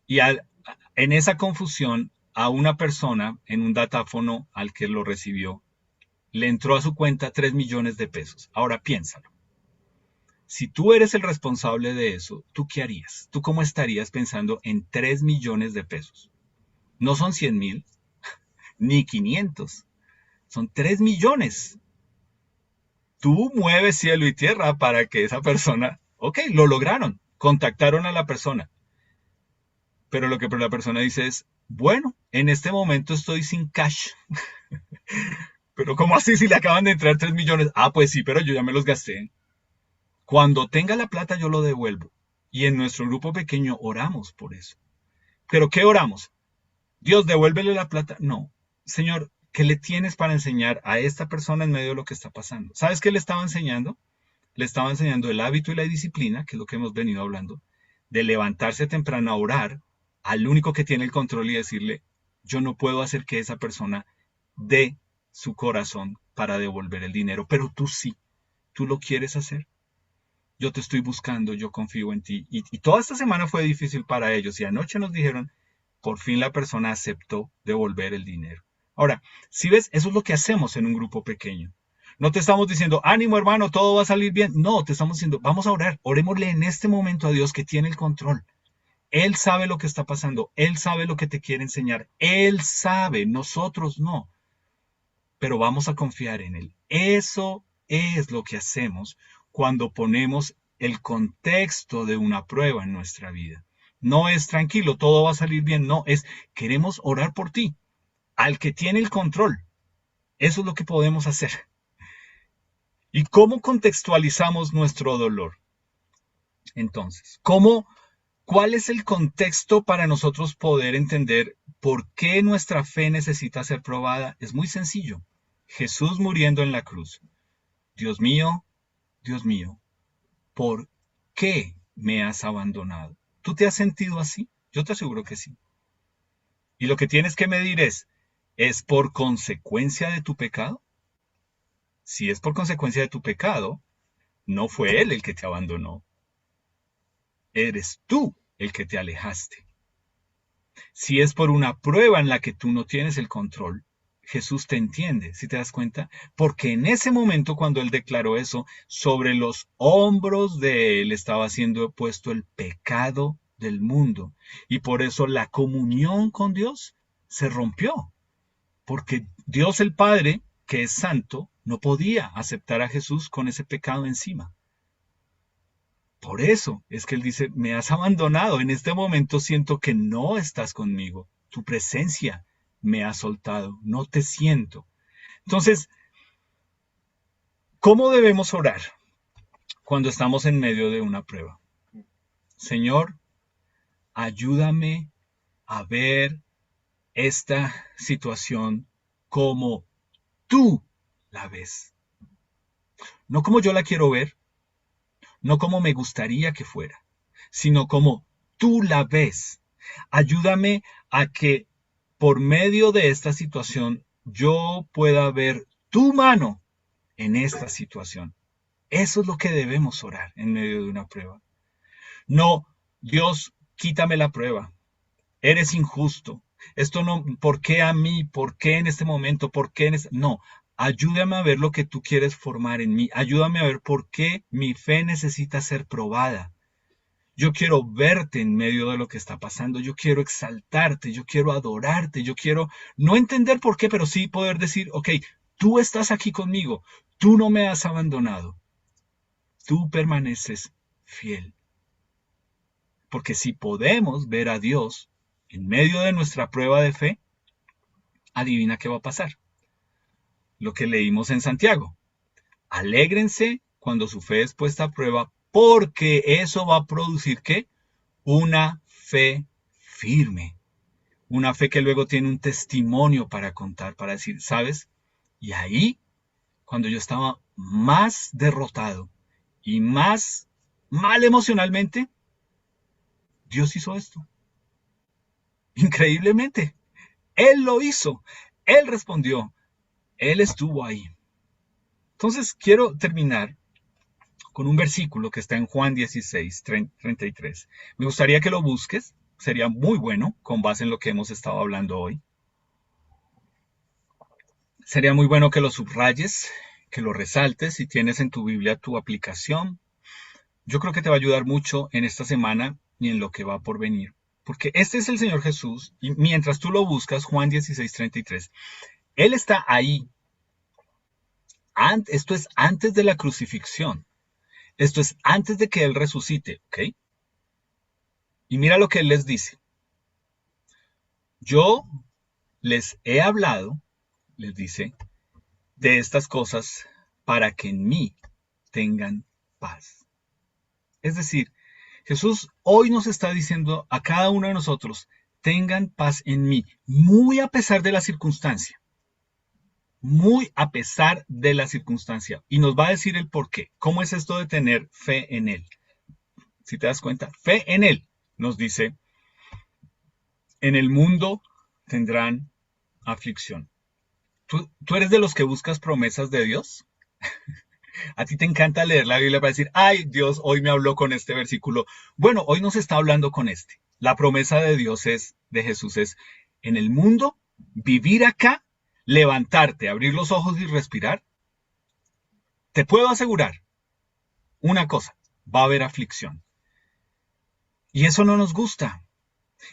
Y en esa confusión, a una persona en un datáfono al que lo recibió, le entró a su cuenta 3 millones de pesos. Ahora piénsalo. Si tú eres el responsable de eso, ¿tú qué harías? ¿Tú cómo estarías pensando en 3 millones de pesos? No son 100,000, ni 500. Son 3 millones. Tú mueves cielo y tierra para que esa persona, ok, lo lograron, contactaron a la persona. Pero lo que la persona dice es, bueno, en este momento estoy sin cash. Pero ¿cómo así si le acaban de entrar 3 millones? Ah, pues sí, pero yo ya me los gasté. Cuando tenga la plata yo lo devuelvo. Y en nuestro grupo pequeño oramos por eso. ¿Pero qué oramos? Dios, devuélvele la plata. No, Señor, ¿qué le tienes para enseñar a esta persona en medio de lo que está pasando? ¿Sabes qué le estaba enseñando? Le estaba enseñando el hábito y la disciplina, que es lo que hemos venido hablando, de levantarse temprano a orar al único que tiene el control y decirle, yo no puedo hacer que esa persona dé su corazón para devolver el dinero, pero tú sí, tú lo quieres hacer. Yo te estoy buscando, yo confío en ti. Y toda esta semana fue difícil para ellos y anoche nos dijeron, por fin la persona aceptó devolver el dinero. Ahora, si ves, eso es lo que hacemos en un grupo pequeño. No te estamos diciendo, ánimo hermano, todo va a salir bien. No, te estamos diciendo, vamos a orar, orémosle en este momento a Dios que tiene el control. Él sabe lo que está pasando, Él sabe lo que te quiere enseñar, Él sabe, nosotros no, pero vamos a confiar en Él. Eso es lo que hacemos cuando ponemos el contexto de una prueba en nuestra vida. No es tranquilo, todo va a salir bien, no, es queremos orar por ti, al que tiene el control. Eso es lo que podemos hacer. ¿Y cómo contextualizamos nuestro dolor? Entonces, ¿cuál es el contexto para nosotros poder entender por qué nuestra fe necesita ser probada? Es muy sencillo. Jesús muriendo en la cruz. Dios mío, ¿por qué me has abandonado? ¿Tú te has sentido así? Yo te aseguro que sí. Y lo que tienes que medir ¿es por consecuencia de tu pecado? Si es por consecuencia de tu pecado, no fue Él el que te abandonó. Eres tú el que te alejaste. Si es por una prueba en la que tú no tienes el control, Jesús te entiende, ¿sí te das cuenta? Porque en ese momento cuando Él declaró eso, sobre los hombros de Él estaba siendo puesto el pecado del mundo. Y por eso la comunión con Dios se rompió. Porque Dios el Padre, que es santo, no podía aceptar a Jesús con ese pecado encima. Por eso es que él dice, me has abandonado. En este momento siento que no estás conmigo. Tu presencia me ha soltado. No te siento. Entonces, ¿cómo debemos orar cuando estamos en medio de una prueba? Señor, ayúdame a ver esta situación como tú la ves. No como yo la quiero ver, no como me gustaría que fuera, sino como tú la ves. Ayúdame a que por medio de esta situación yo pueda ver tu mano en esta situación. Eso es lo que debemos orar en medio de una prueba. No, Dios, quítame la prueba. Eres injusto. Esto no, ¿por qué a mí? ¿Por qué en este momento? ¿Por qué en este? No, ayúdame a ver lo que tú quieres formar en mí. Ayúdame a ver por qué mi fe necesita ser probada. Yo quiero verte en medio de lo que está pasando. Yo quiero exaltarte. Yo quiero adorarte. Yo quiero no entender por qué, pero sí poder decir, ok, tú estás aquí conmigo. Tú no me has abandonado. Tú permaneces fiel. Porque si podemos ver a Dios en medio de nuestra prueba de fe, adivina qué va a pasar. Lo que leímos en Santiago. Alégrense cuando su fe es puesta a prueba, porque eso va a producir ¿qué? Una fe firme. Una fe que luego tiene un testimonio para contar, para decir, ¿sabes? Y ahí, cuando yo estaba más derrotado y más mal emocionalmente, Dios hizo esto. Increíblemente. Él lo hizo. Él respondió. Él estuvo ahí. Entonces, quiero terminar con un versículo que está en Juan 16, 33. Me gustaría que lo busques. Sería muy bueno con base en lo que hemos estado hablando hoy. Sería muy bueno que lo subrayes, que lo resaltes si tienes en tu Biblia tu aplicación. Yo creo que te va a ayudar mucho en esta semana y en lo que va por venir. Porque este es el Señor Jesús y mientras tú lo buscas, Juan 16, 33, Él está ahí. Esto es antes de la crucifixión. Esto es antes de que Él resucite, ¿ok? Y mira lo que Él les dice. Yo les he hablado, les dice, de estas cosas para que en mí tengan paz. Es decir, Jesús hoy nos está diciendo a cada uno de nosotros, tengan paz en mí, muy a pesar de la circunstancia. Muy a pesar de la circunstancia. Y nos va a decir el por qué. ¿Cómo es esto de tener fe en Él? Si te das cuenta, fe en Él. Nos dice, en el mundo tendrán aflicción. ¿Tú eres de los que buscas promesas de Dios? A ti te encanta leer la Biblia para decir, ay, Dios hoy me habló con este versículo. Bueno, hoy nos está hablando con este. La promesa de Dios es, de Jesús es, en el mundo, vivir acá, levantarte, abrir los ojos y respirar. Te puedo asegurar una cosa, va a haber aflicción. Y eso no nos gusta,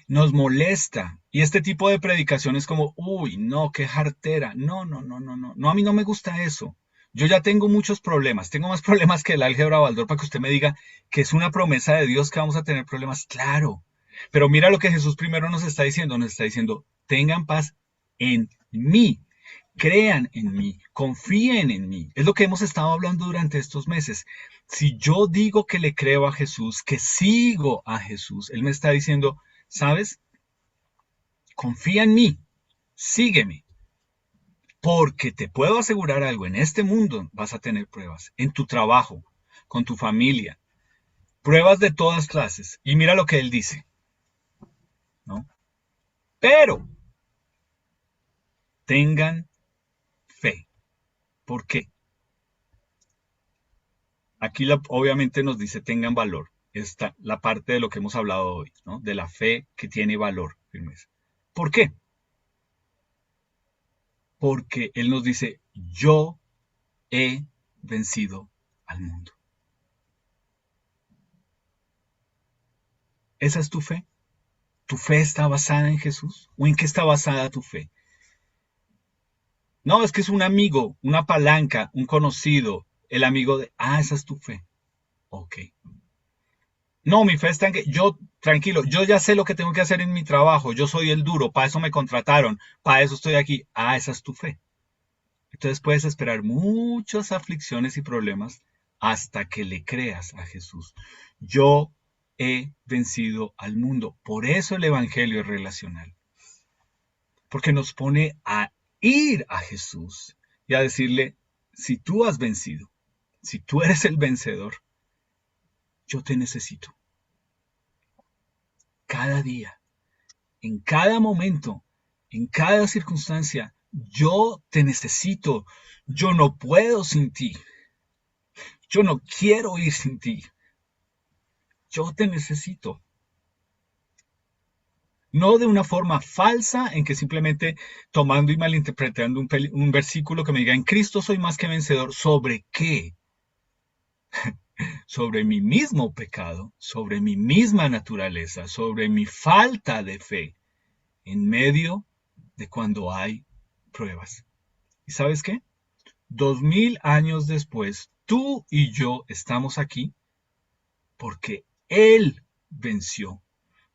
nos molesta. Y este tipo de predicaciones como, uy, no, qué jartera. No, no, no, no, no. No, a mí no me gusta eso. Yo ya tengo muchos problemas. Tengo más problemas que el álgebra Baldor para que usted me diga que es una promesa de Dios que vamos a tener problemas. Claro. Pero mira lo que Jesús primero nos está diciendo. Nos está diciendo, tengan paz en mí. Crean en mí, confíen en mí. Es lo que hemos estado hablando durante estos meses. Si yo digo que le creo a Jesús, que sigo a Jesús, Él me está diciendo, ¿sabes? Confía en mí, sígueme, porque te puedo asegurar algo, en este mundo vas a tener pruebas, en tu trabajo, con tu familia, pruebas de todas clases. Y mira lo que Él dice, ¿no? Pero tengan fe. ¿Por qué? Aquí obviamente nos dice tengan valor. Esta la parte de lo que hemos hablado hoy, ¿no? De la fe que tiene valor, firmeza. ¿Por qué? Porque Él nos dice, yo he vencido al mundo. ¿Esa es tu fe? ¿Tu fe está basada en Jesús? ¿O en qué está basada tu fe? No, es que es un amigo, una palanca, un conocido, el amigo de... Ah, esa es tu fe. Ok. No, mi fe está en que yo, tranquilo, yo ya sé lo que tengo que hacer en mi trabajo, yo soy el duro, para eso me contrataron, para eso estoy aquí. Ah, esa es tu fe. Entonces puedes esperar muchas aflicciones y problemas hasta que le creas a Jesús. Yo he vencido al mundo. Por eso el Evangelio es relacional. Porque nos pone a ir a Jesús y a decirle, si tú has vencido, si tú eres el vencedor, yo te necesito. Cada día, en cada momento, en cada circunstancia, yo te necesito. Yo no puedo sin ti. Yo no quiero ir sin ti. Yo te necesito. No de una forma falsa en que simplemente tomando y malinterpretando un versículo que me diga, en Cristo soy más que vencedor. ¿Sobre qué? Sobre mi mismo pecado, sobre mi misma naturaleza, sobre mi falta de fe en medio de cuando hay pruebas. ¿Y sabes qué? 2000 años después, tú y yo estamos aquí porque Él venció,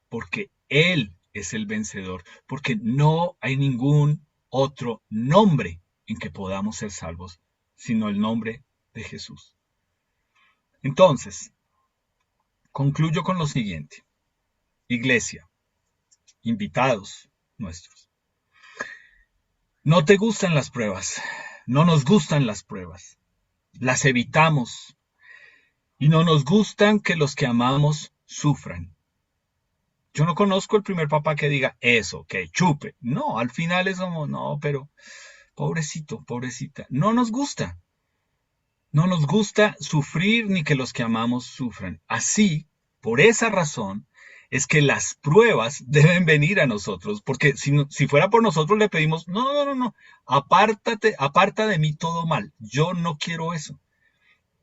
porque Él es el vencedor, porque no hay ningún otro nombre en que podamos ser salvos, sino el nombre de Jesús. Entonces, concluyo con lo siguiente. Iglesia, invitados nuestros. No te gustan las pruebas, no nos gustan las pruebas, las evitamos y no nos gustan que los que amamos sufran. Yo no conozco el primer papá que diga eso, que chupe. No, al final es como, no, pero pobrecito, pobrecita. No nos gusta. No nos gusta sufrir ni que los que amamos sufran. Así, por esa razón, es que las pruebas deben venir a nosotros, porque si fuera por nosotros le pedimos, no, no, no, no, apártate, aparta de mí todo mal. Yo no quiero eso.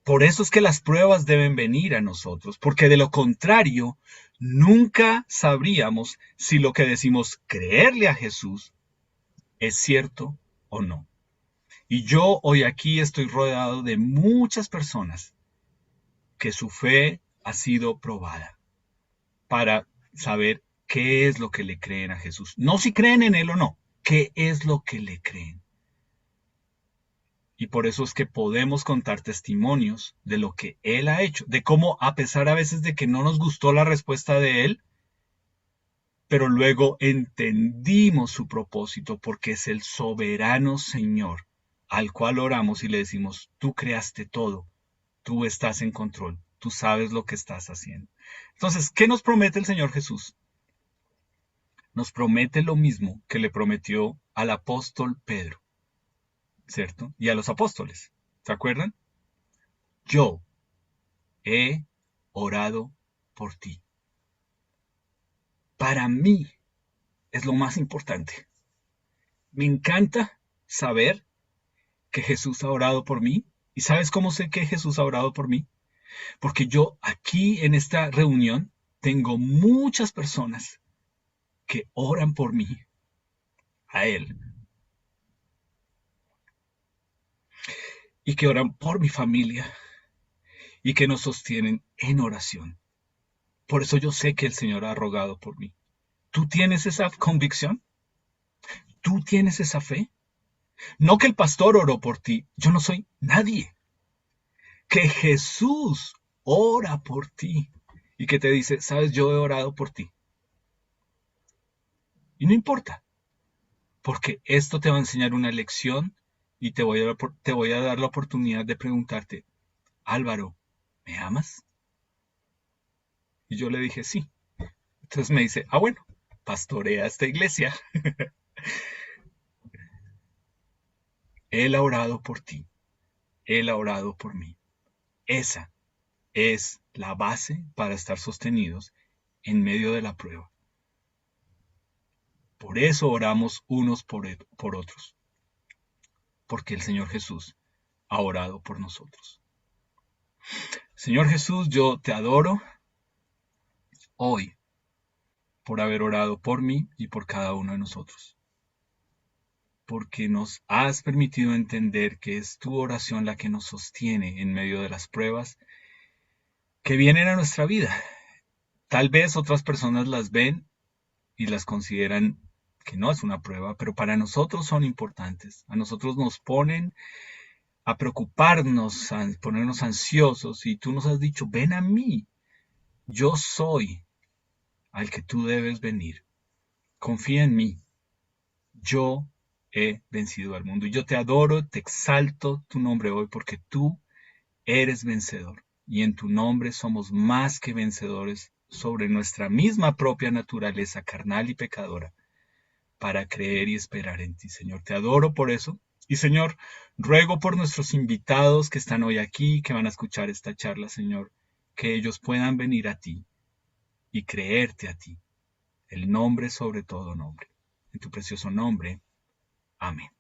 Por eso es que las pruebas deben venir a nosotros, porque de lo contrario, nunca sabríamos si lo que decimos creerle a Jesús es cierto o no. Y yo hoy aquí estoy rodeado de muchas personas que su fe ha sido probada para saber qué es lo que le creen a Jesús. No si creen en Él o no, qué es lo que le creen. Y por eso es que podemos contar testimonios de lo que Él ha hecho, de cómo a pesar a veces de que no nos gustó la respuesta de Él, pero luego entendimos su propósito porque es el soberano Señor al cual oramos y le decimos, tú creaste todo, tú estás en control, tú sabes lo que estás haciendo. Entonces, ¿qué nos promete el Señor Jesús? Nos promete lo mismo que le prometió al apóstol Pedro, ¿cierto? Y a los apóstoles, ¿se acuerdan? Yo he orado por ti. Para mí es lo más importante. Me encanta saber que Jesús ha orado por mí. ¿Y sabes cómo sé que Jesús ha orado por mí? Porque yo aquí en esta reunión tengo muchas personas que oran por mí, a Él, y que oran por mi familia y que nos sostienen en oración. Por eso yo sé que el Señor ha rogado por mí. ¿Tú tienes esa convicción? ¿Tú tienes esa fe? No que el pastor oró por ti. Yo no soy nadie. Que Jesús ora por ti y que te dice, sabes, yo he orado por ti. Y no importa, porque esto te va a enseñar una lección y te voy a dar la oportunidad de preguntarte, Álvaro, ¿me amas? Y yo le dije, sí. Entonces me dice, ah, bueno, pastorea esta iglesia. Él ha orado por ti. Él ha orado por mí. Esa es la base para estar sostenidos en medio de la prueba. Por eso oramos unos por otros, porque el Señor Jesús ha orado por nosotros. Señor Jesús, yo te adoro hoy por haber orado por mí y por cada uno de nosotros, porque nos has permitido entender que es tu oración la que nos sostiene en medio de las pruebas que vienen a nuestra vida Tal vez otras personas las ven y las consideran que no es una prueba, pero para nosotros son importantes. A nosotros nos ponen a preocuparnos, a ponernos ansiosos y tú nos has dicho, ven a mí, yo soy al que tú debes venir. Confía en mí, yo he vencido al mundo. Y yo te adoro, te exalto tu nombre hoy porque tú eres vencedor. Y en tu nombre somos más que vencedores sobre nuestra misma propia naturaleza carnal y pecadora para creer y esperar en ti, Señor. Te adoro por eso. Y Señor, ruego por nuestros invitados que están hoy aquí, que van a escuchar esta charla, Señor, que ellos puedan venir a ti y creerte a ti, el nombre sobre todo nombre. En tu precioso nombre. Amén.